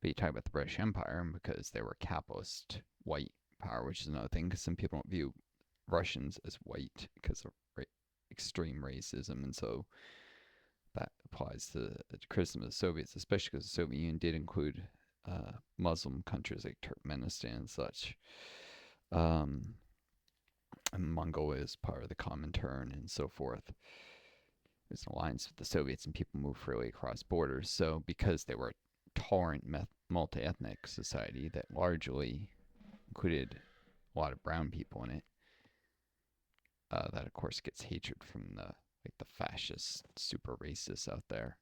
But you talk about the British Empire, and because they were capitalist white power, which is another thing, because some people don't view Russians as white because of extreme racism, and so that applies to the criticism of the Soviets, especially because the Soviet Union did include Muslim countries like Turkmenistan and such. And Mongolia is part of the Comintern and so forth. There's an alliance with the Soviets, and people move freely across borders. So, because they were a tolerant, multi-ethnic society that largely included a lot of brown people in it, that of course gets hatred from the fascist, super racists out there.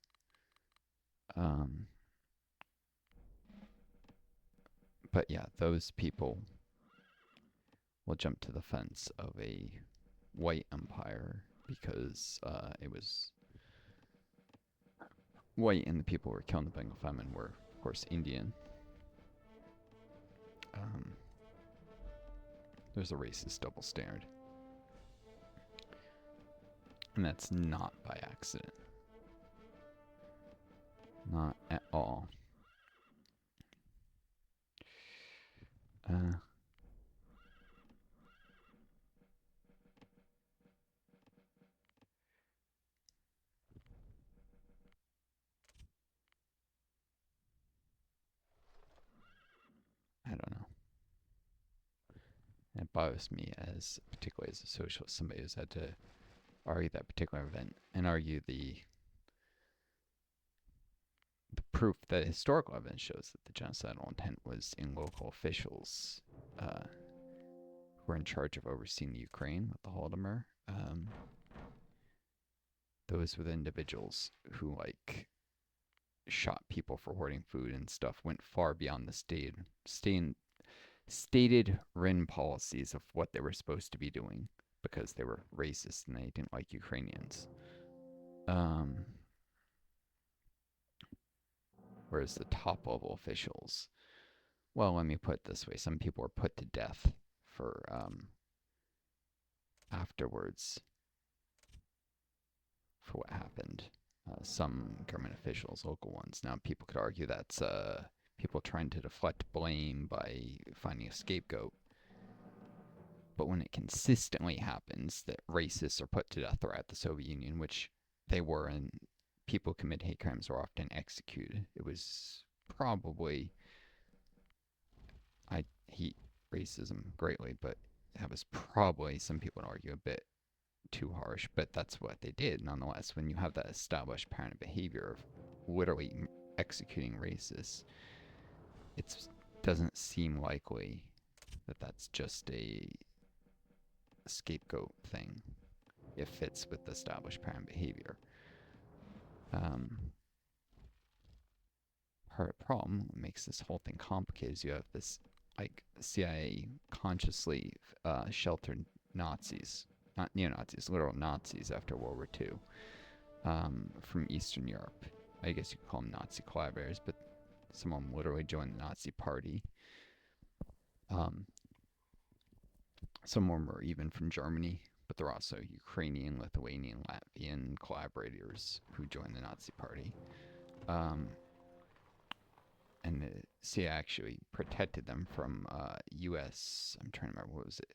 But yeah, those people will jump to the fence of a white empire because it was white, and the people who were killed in the Bengal famine were, of course, Indian. There's a racist double standard. And that's not by accident. Not at all. I don't know. And it bothers me, as particularly as a socialist, somebody who's had to argue that particular event and argue the proof that historical evidence shows that the genocidal intent was in local officials who were in charge of overseeing the Ukraine with the Holodomor. Those were the individuals who shot people for hoarding food and stuff, went far beyond the stated written policies of what they were supposed to be doing because they were racist and they didn't like Ukrainians. Whereas the top level officials, well, let me put it this way: some people were put to death for afterwards for what happened. Some government officials, local ones. Now, people could argue that's people trying to deflect blame by finding a scapegoat. But when it consistently happens that racists are put to death throughout the Soviet Union, which they were, and people who commit hate crimes were often executed, it was probably, I hate racism greatly, but that was probably, some people would argue, a bit too harsh, but that's what they did nonetheless. When you have that established pattern of behavior of literally executing racists, it doesn't seem likely that that's just a scapegoat thing. It fits with the established pattern behavior. Part of the problem, what makes this whole thing complicated, is you have this CIA consciously sheltered Nazis, not neo-Nazis, literal Nazis after World War II, from Eastern Europe. I guess you could call them Nazi collaborators, but some of them literally joined the Nazi party. Some of them were even from Germany, but there are also Ukrainian, Lithuanian, Latvian collaborators who joined the Nazi party. And the CIA actually protected them from U.S. I'm trying to remember, what was it?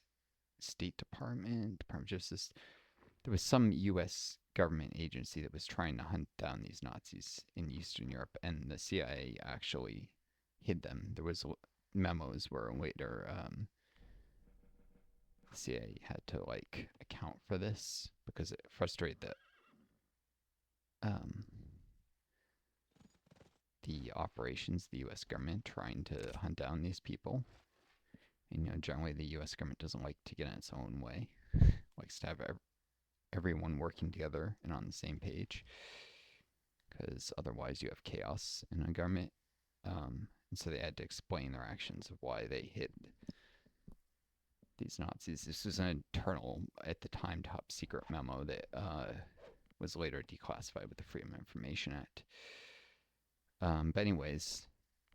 State Department of Justice. There was some U.S. government agency that was trying to hunt down these Nazis in Eastern Europe, and the CIA actually hid them. There was memos where later the CIA had to account for this because it frustrated the operations, the U.S. government trying to hunt down these people. And, generally the U.S. government doesn't like to get in its own way. Likes to have everyone working together and on the same page, because otherwise you have chaos in a government. And so they had to explain their actions of why they hit these Nazis. This was an internal, at the time, top secret memo that was later declassified with the Freedom of Information Act. But anyways,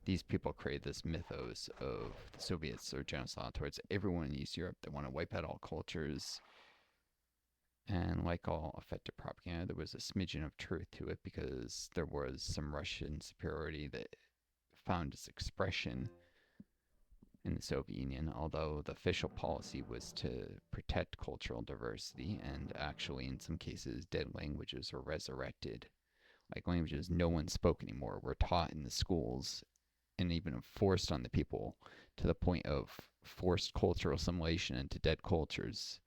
these people created this mythos of the Soviets are genocidal towards everyone in East Europe. They want to wipe out all cultures. And like all effective propaganda, there was a smidgen of truth to it, because there was some Russian superiority that found its expression in the Soviet Union, although the official policy was to protect cultural diversity, and actually in some cases dead languages were resurrected. Like languages no one spoke anymore were taught in the schools and even forced on the people, to the point of forced cultural assimilation into dead cultures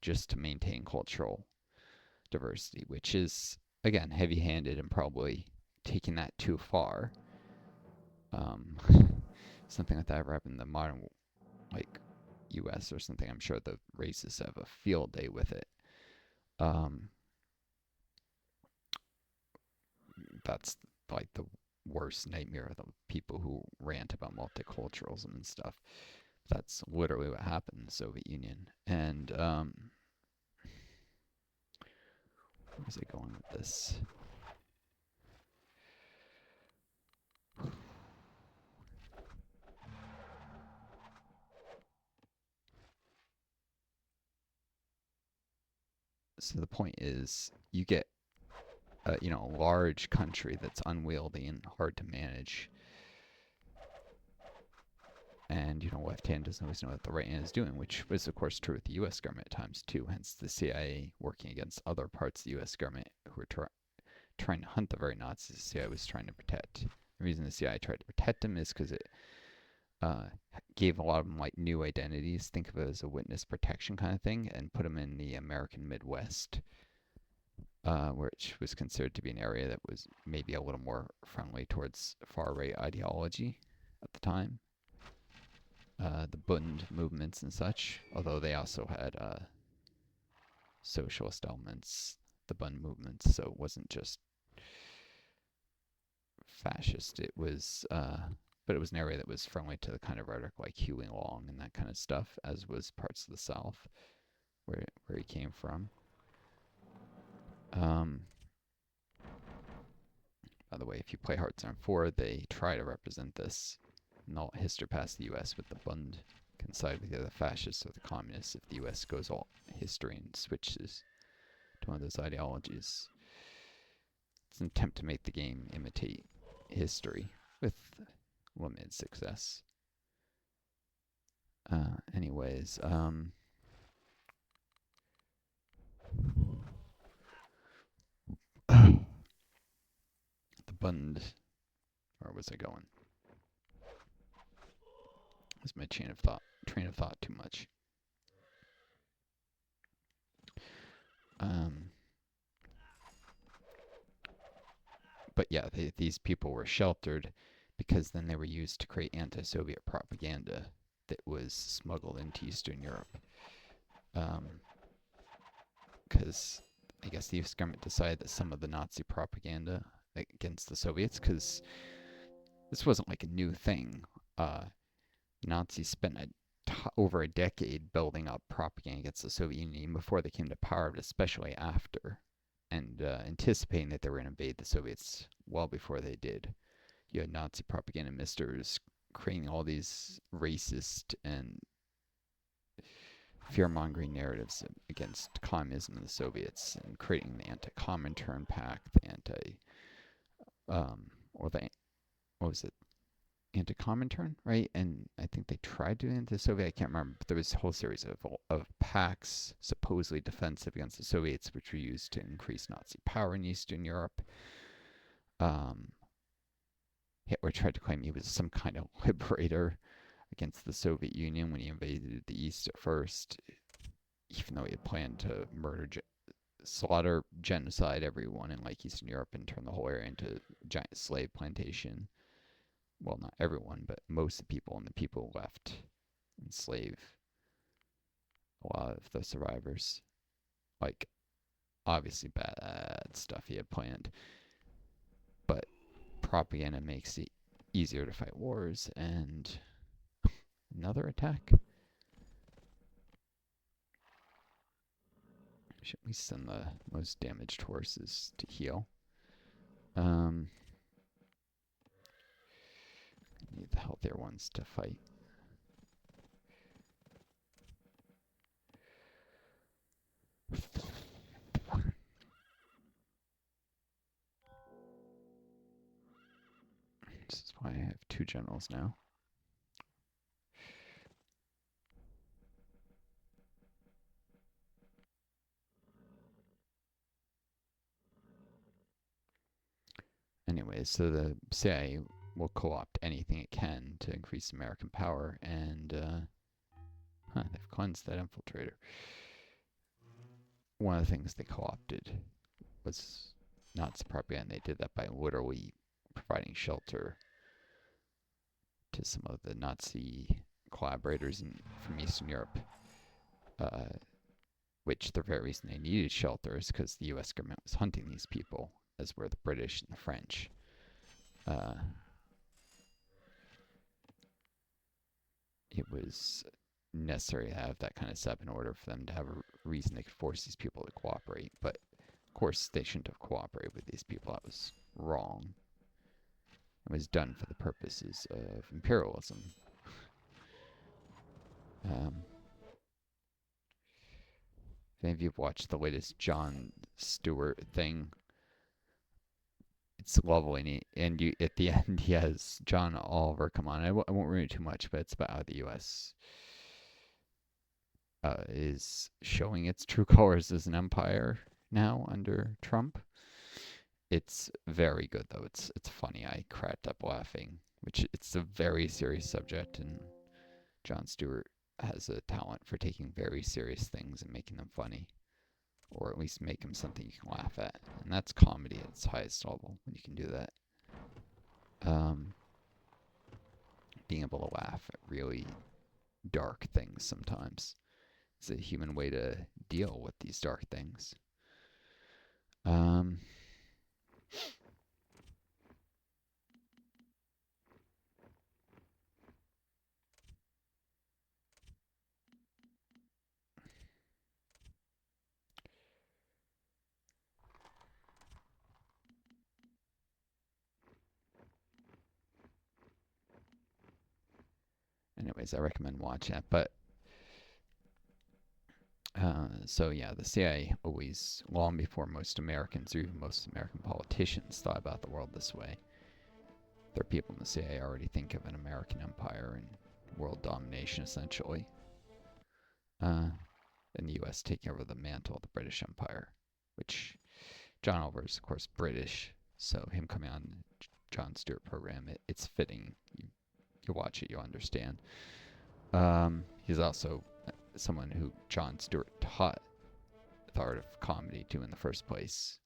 just to maintain cultural diversity, which is, again, heavy-handed and probably taking that too far. Something like that ever happened in the modern, like, U.S. or something, I'm sure the racists have a field day with it. That's like the worst nightmare of the people who rant about multiculturalism and stuff. That's literally what happened in the Soviet Union. And where's it going with this? So the point is, you get a large country that's unwieldy and hard to manage, and left hand doesn't always know what the right hand is doing, which was of course true with the U.S. government at times too. Hence the CIA working against other parts of the U.S. government who were trying to hunt the very Nazis the CIA was trying to protect. The reason the CIA tried to protect them is because it gave a lot of them like new identities. Think of it as a witness protection kind of thing, and put them in the American Midwest, which was considered to be an area that was maybe a little more friendly towards far-right ideology at the time. The Bund movements and such, although they also had socialist elements, the Bund movements, so it wasn't just fascist. It was, but it was an area that was friendly to the kind of rhetoric like Huey Long and that kind of stuff, as was parts of the South where he came from. By the way, if you play Hearthstone 4, they try to represent this in all history past the U.S. with the Bund can side with the fascists or the communists if the U.S. goes all history and switches to one of those ideologies. It's an attempt to make the game imitate history with limited success. Anyways, the Bund, where was I going? Was my train of thought too much? But yeah, these people were sheltered because then they were used to create anti-Soviet propaganda that was smuggled into Eastern Europe. Because I guess the U.S. government decided that some of the Nazi propaganda against the Soviets, because this wasn't like a new thing. Nazis spent over a decade building up propaganda against the Soviet Union before they came to power, but especially after, and anticipating that they were going to invade the Soviets well before they did. You had Nazi propaganda misters creating all these racist and fear-mongering narratives against communism and the Soviets, and creating the anti-Comintern Pact, anti-Comintern, right? And I think they tried doing it to the Soviet. I can't remember, but there was a whole series of pacts supposedly defensive against the Soviets, which were used to increase Nazi power in Eastern Europe. Hitler tried to claim he was some kind of liberator against the Soviet Union when he invaded the East at first, even though he had planned to murder slaughter, genocide everyone in like Eastern Europe and turn the whole area into a giant slave plantation. Well, not everyone, but most of the people, and the people left enslave a lot of the survivors. Like, obviously bad stuff he had planned, but propaganda makes it easier to fight wars. And another attack. Should we send the most damaged horses to heal? Need the healthier ones to fight. This is why I have 2 generals now. Anyways, so the CIA will co-opt anything it can to increase American power, and they've cleansed that infiltrator. One of the things they co-opted was Nazi propaganda. They did that by literally providing shelter to some of the Nazi collaborators from Eastern Europe, which the very reason they needed shelter is because the U.S. government was hunting these people, as were the British and the French. It was necessary to have that kind of setup in order for them to have a reason they could force these people to cooperate. But of course, they shouldn't have cooperated with these people. That was wrong. It was done for the purposes of imperialism. If any of you have watched the latest Jon Stewart thing, it's lovely. And you, at the end, he has John Oliver come on. I won't ruin it too much, but it's about how the U.S. Is showing its true colors as an empire now under Trump. It's very good, though. It's funny. I cracked up laughing, which it's a very serious subject, and Jon Stewart has a talent for taking very serious things and making them funny, or at least make them something you can laugh at. And that's comedy at its highest level when you can do that. Being able to laugh at really dark things sometimes. It's a human way to deal with these dark things. Anyways, I recommend watching it. But so yeah, the CIA always, long before most Americans or even most American politicians thought about the world this way, there are people in the CIA already think of an American empire and world domination essentially. And the U.S. taking over the mantle of the British Empire, which John Oliver is of course British, so him coming on the Jon Stewart program, it's fitting. You watch it, you'll understand. He's also someone who Jon Stewart taught the art of comedy to in the first place.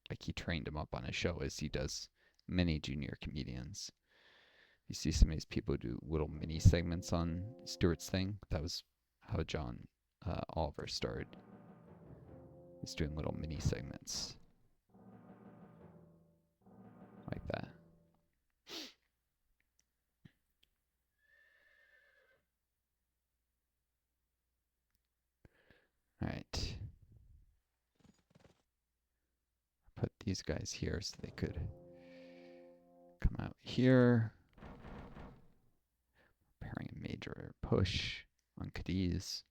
Like, he trained him up on his show, as he does many junior comedians. You see some of these people do little mini segments on Stewart's thing. That was how John Oliver started. He's doing little mini segments like that. Alright. Put these guys here so they could come out here. Preparing a major push on Cadiz.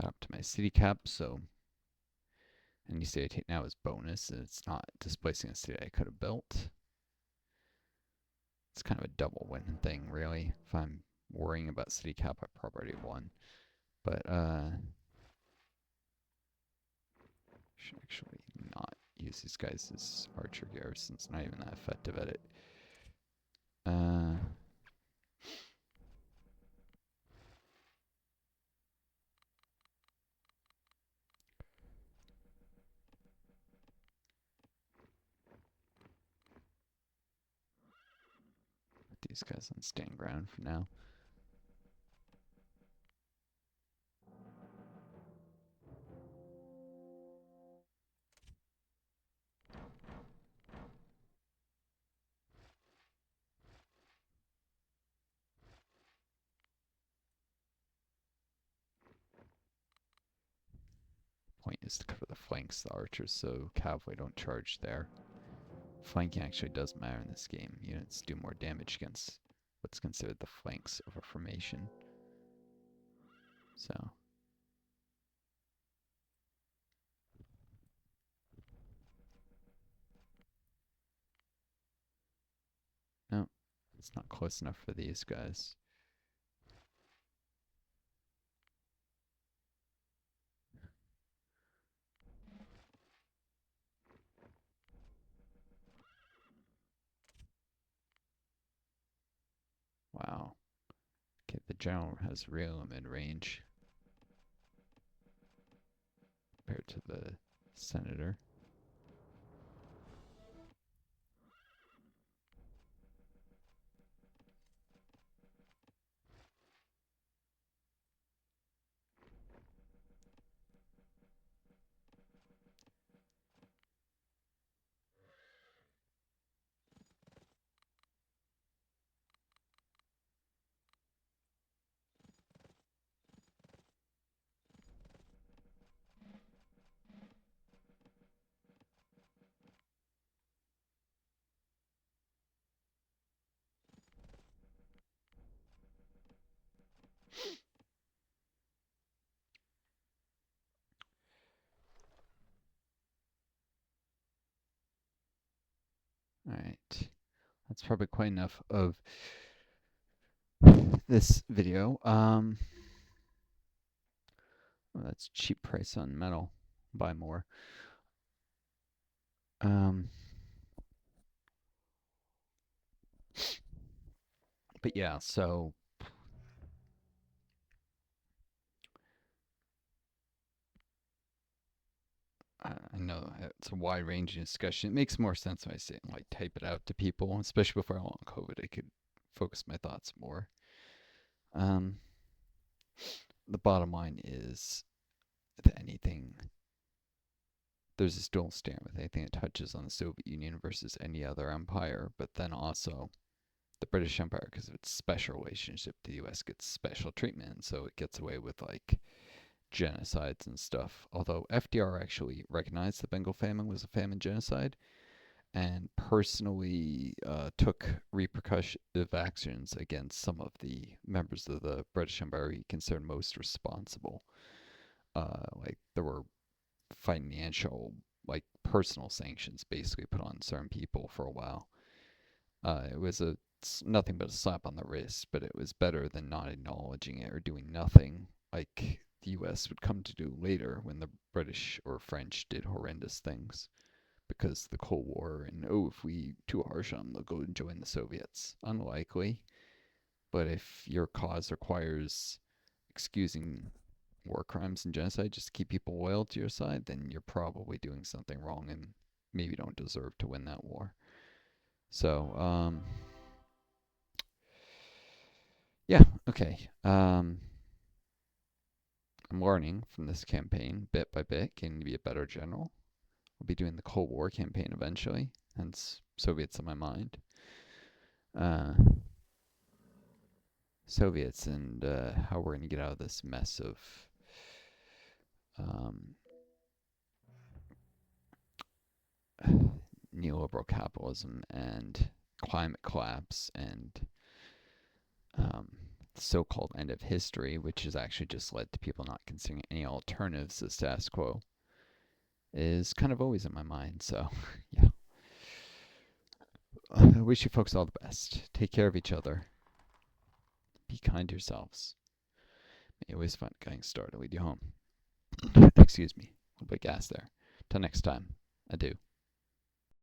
Got up to my city cap, so any city I take now is bonus, and it's not displacing a city I could have built. It's kind of a double win thing, really. If I'm worrying about city cap, I probably won. But should actually not use these guys as archer garrisons. Not even that effective at it. these guys on stand ground for now. Point is to cover the flanks, the archers, so cavalry don't charge there. Flanking actually does matter in this game. Units do more damage against what's considered the flanks of a formation. So no, it's not close enough for these guys. Wow. Okay, the general has real mid-range compared to the senator. Alright, that's probably quite enough of this video. Oh, that's cheap price on metal. Buy more. But yeah, so I know it's a wide-ranging discussion. It makes more sense when I say like type it out to people, especially before I went on COVID. I could focus my thoughts more. The bottom line is that anything, there's this dual stand with anything that touches on the Soviet Union versus any other empire, but then also the British Empire, because of its special relationship to the US, gets special treatment, so it gets away with like genocides and stuff. Although FDR actually recognized the Bengal famine was a famine genocide and personally took repercussive actions against some of the members of the British Empire he considered most responsible. Like there were financial, like personal sanctions basically put on certain people for a while. It was nothing but a slap on the wrist, but it was better than not acknowledging it or doing nothing like the US would come to do later when the British or French did horrendous things because the Cold War and if we too harsh on them, they'll go and join the Soviets. Unlikely, but if your cause requires excusing war crimes and genocide just to keep people loyal to your side, then you're probably doing something wrong and maybe don't deserve to win that war. So, yeah, okay. I'm learning from this campaign bit by bit, getting to be a better general. We'll be doing the Cold War campaign eventually, hence Soviets on my mind. Soviets and how we're going to get out of this mess of neoliberal capitalism and climate collapse and the so-called end of history, which has actually just led to people not considering any alternatives to the status quo, is kind of always in my mind. So, yeah. I wish you folks all the best. Take care of each other. Be kind to yourselves. May always find getting started lead you home. Excuse me. A little bit of gas there. Till next time. Adieu.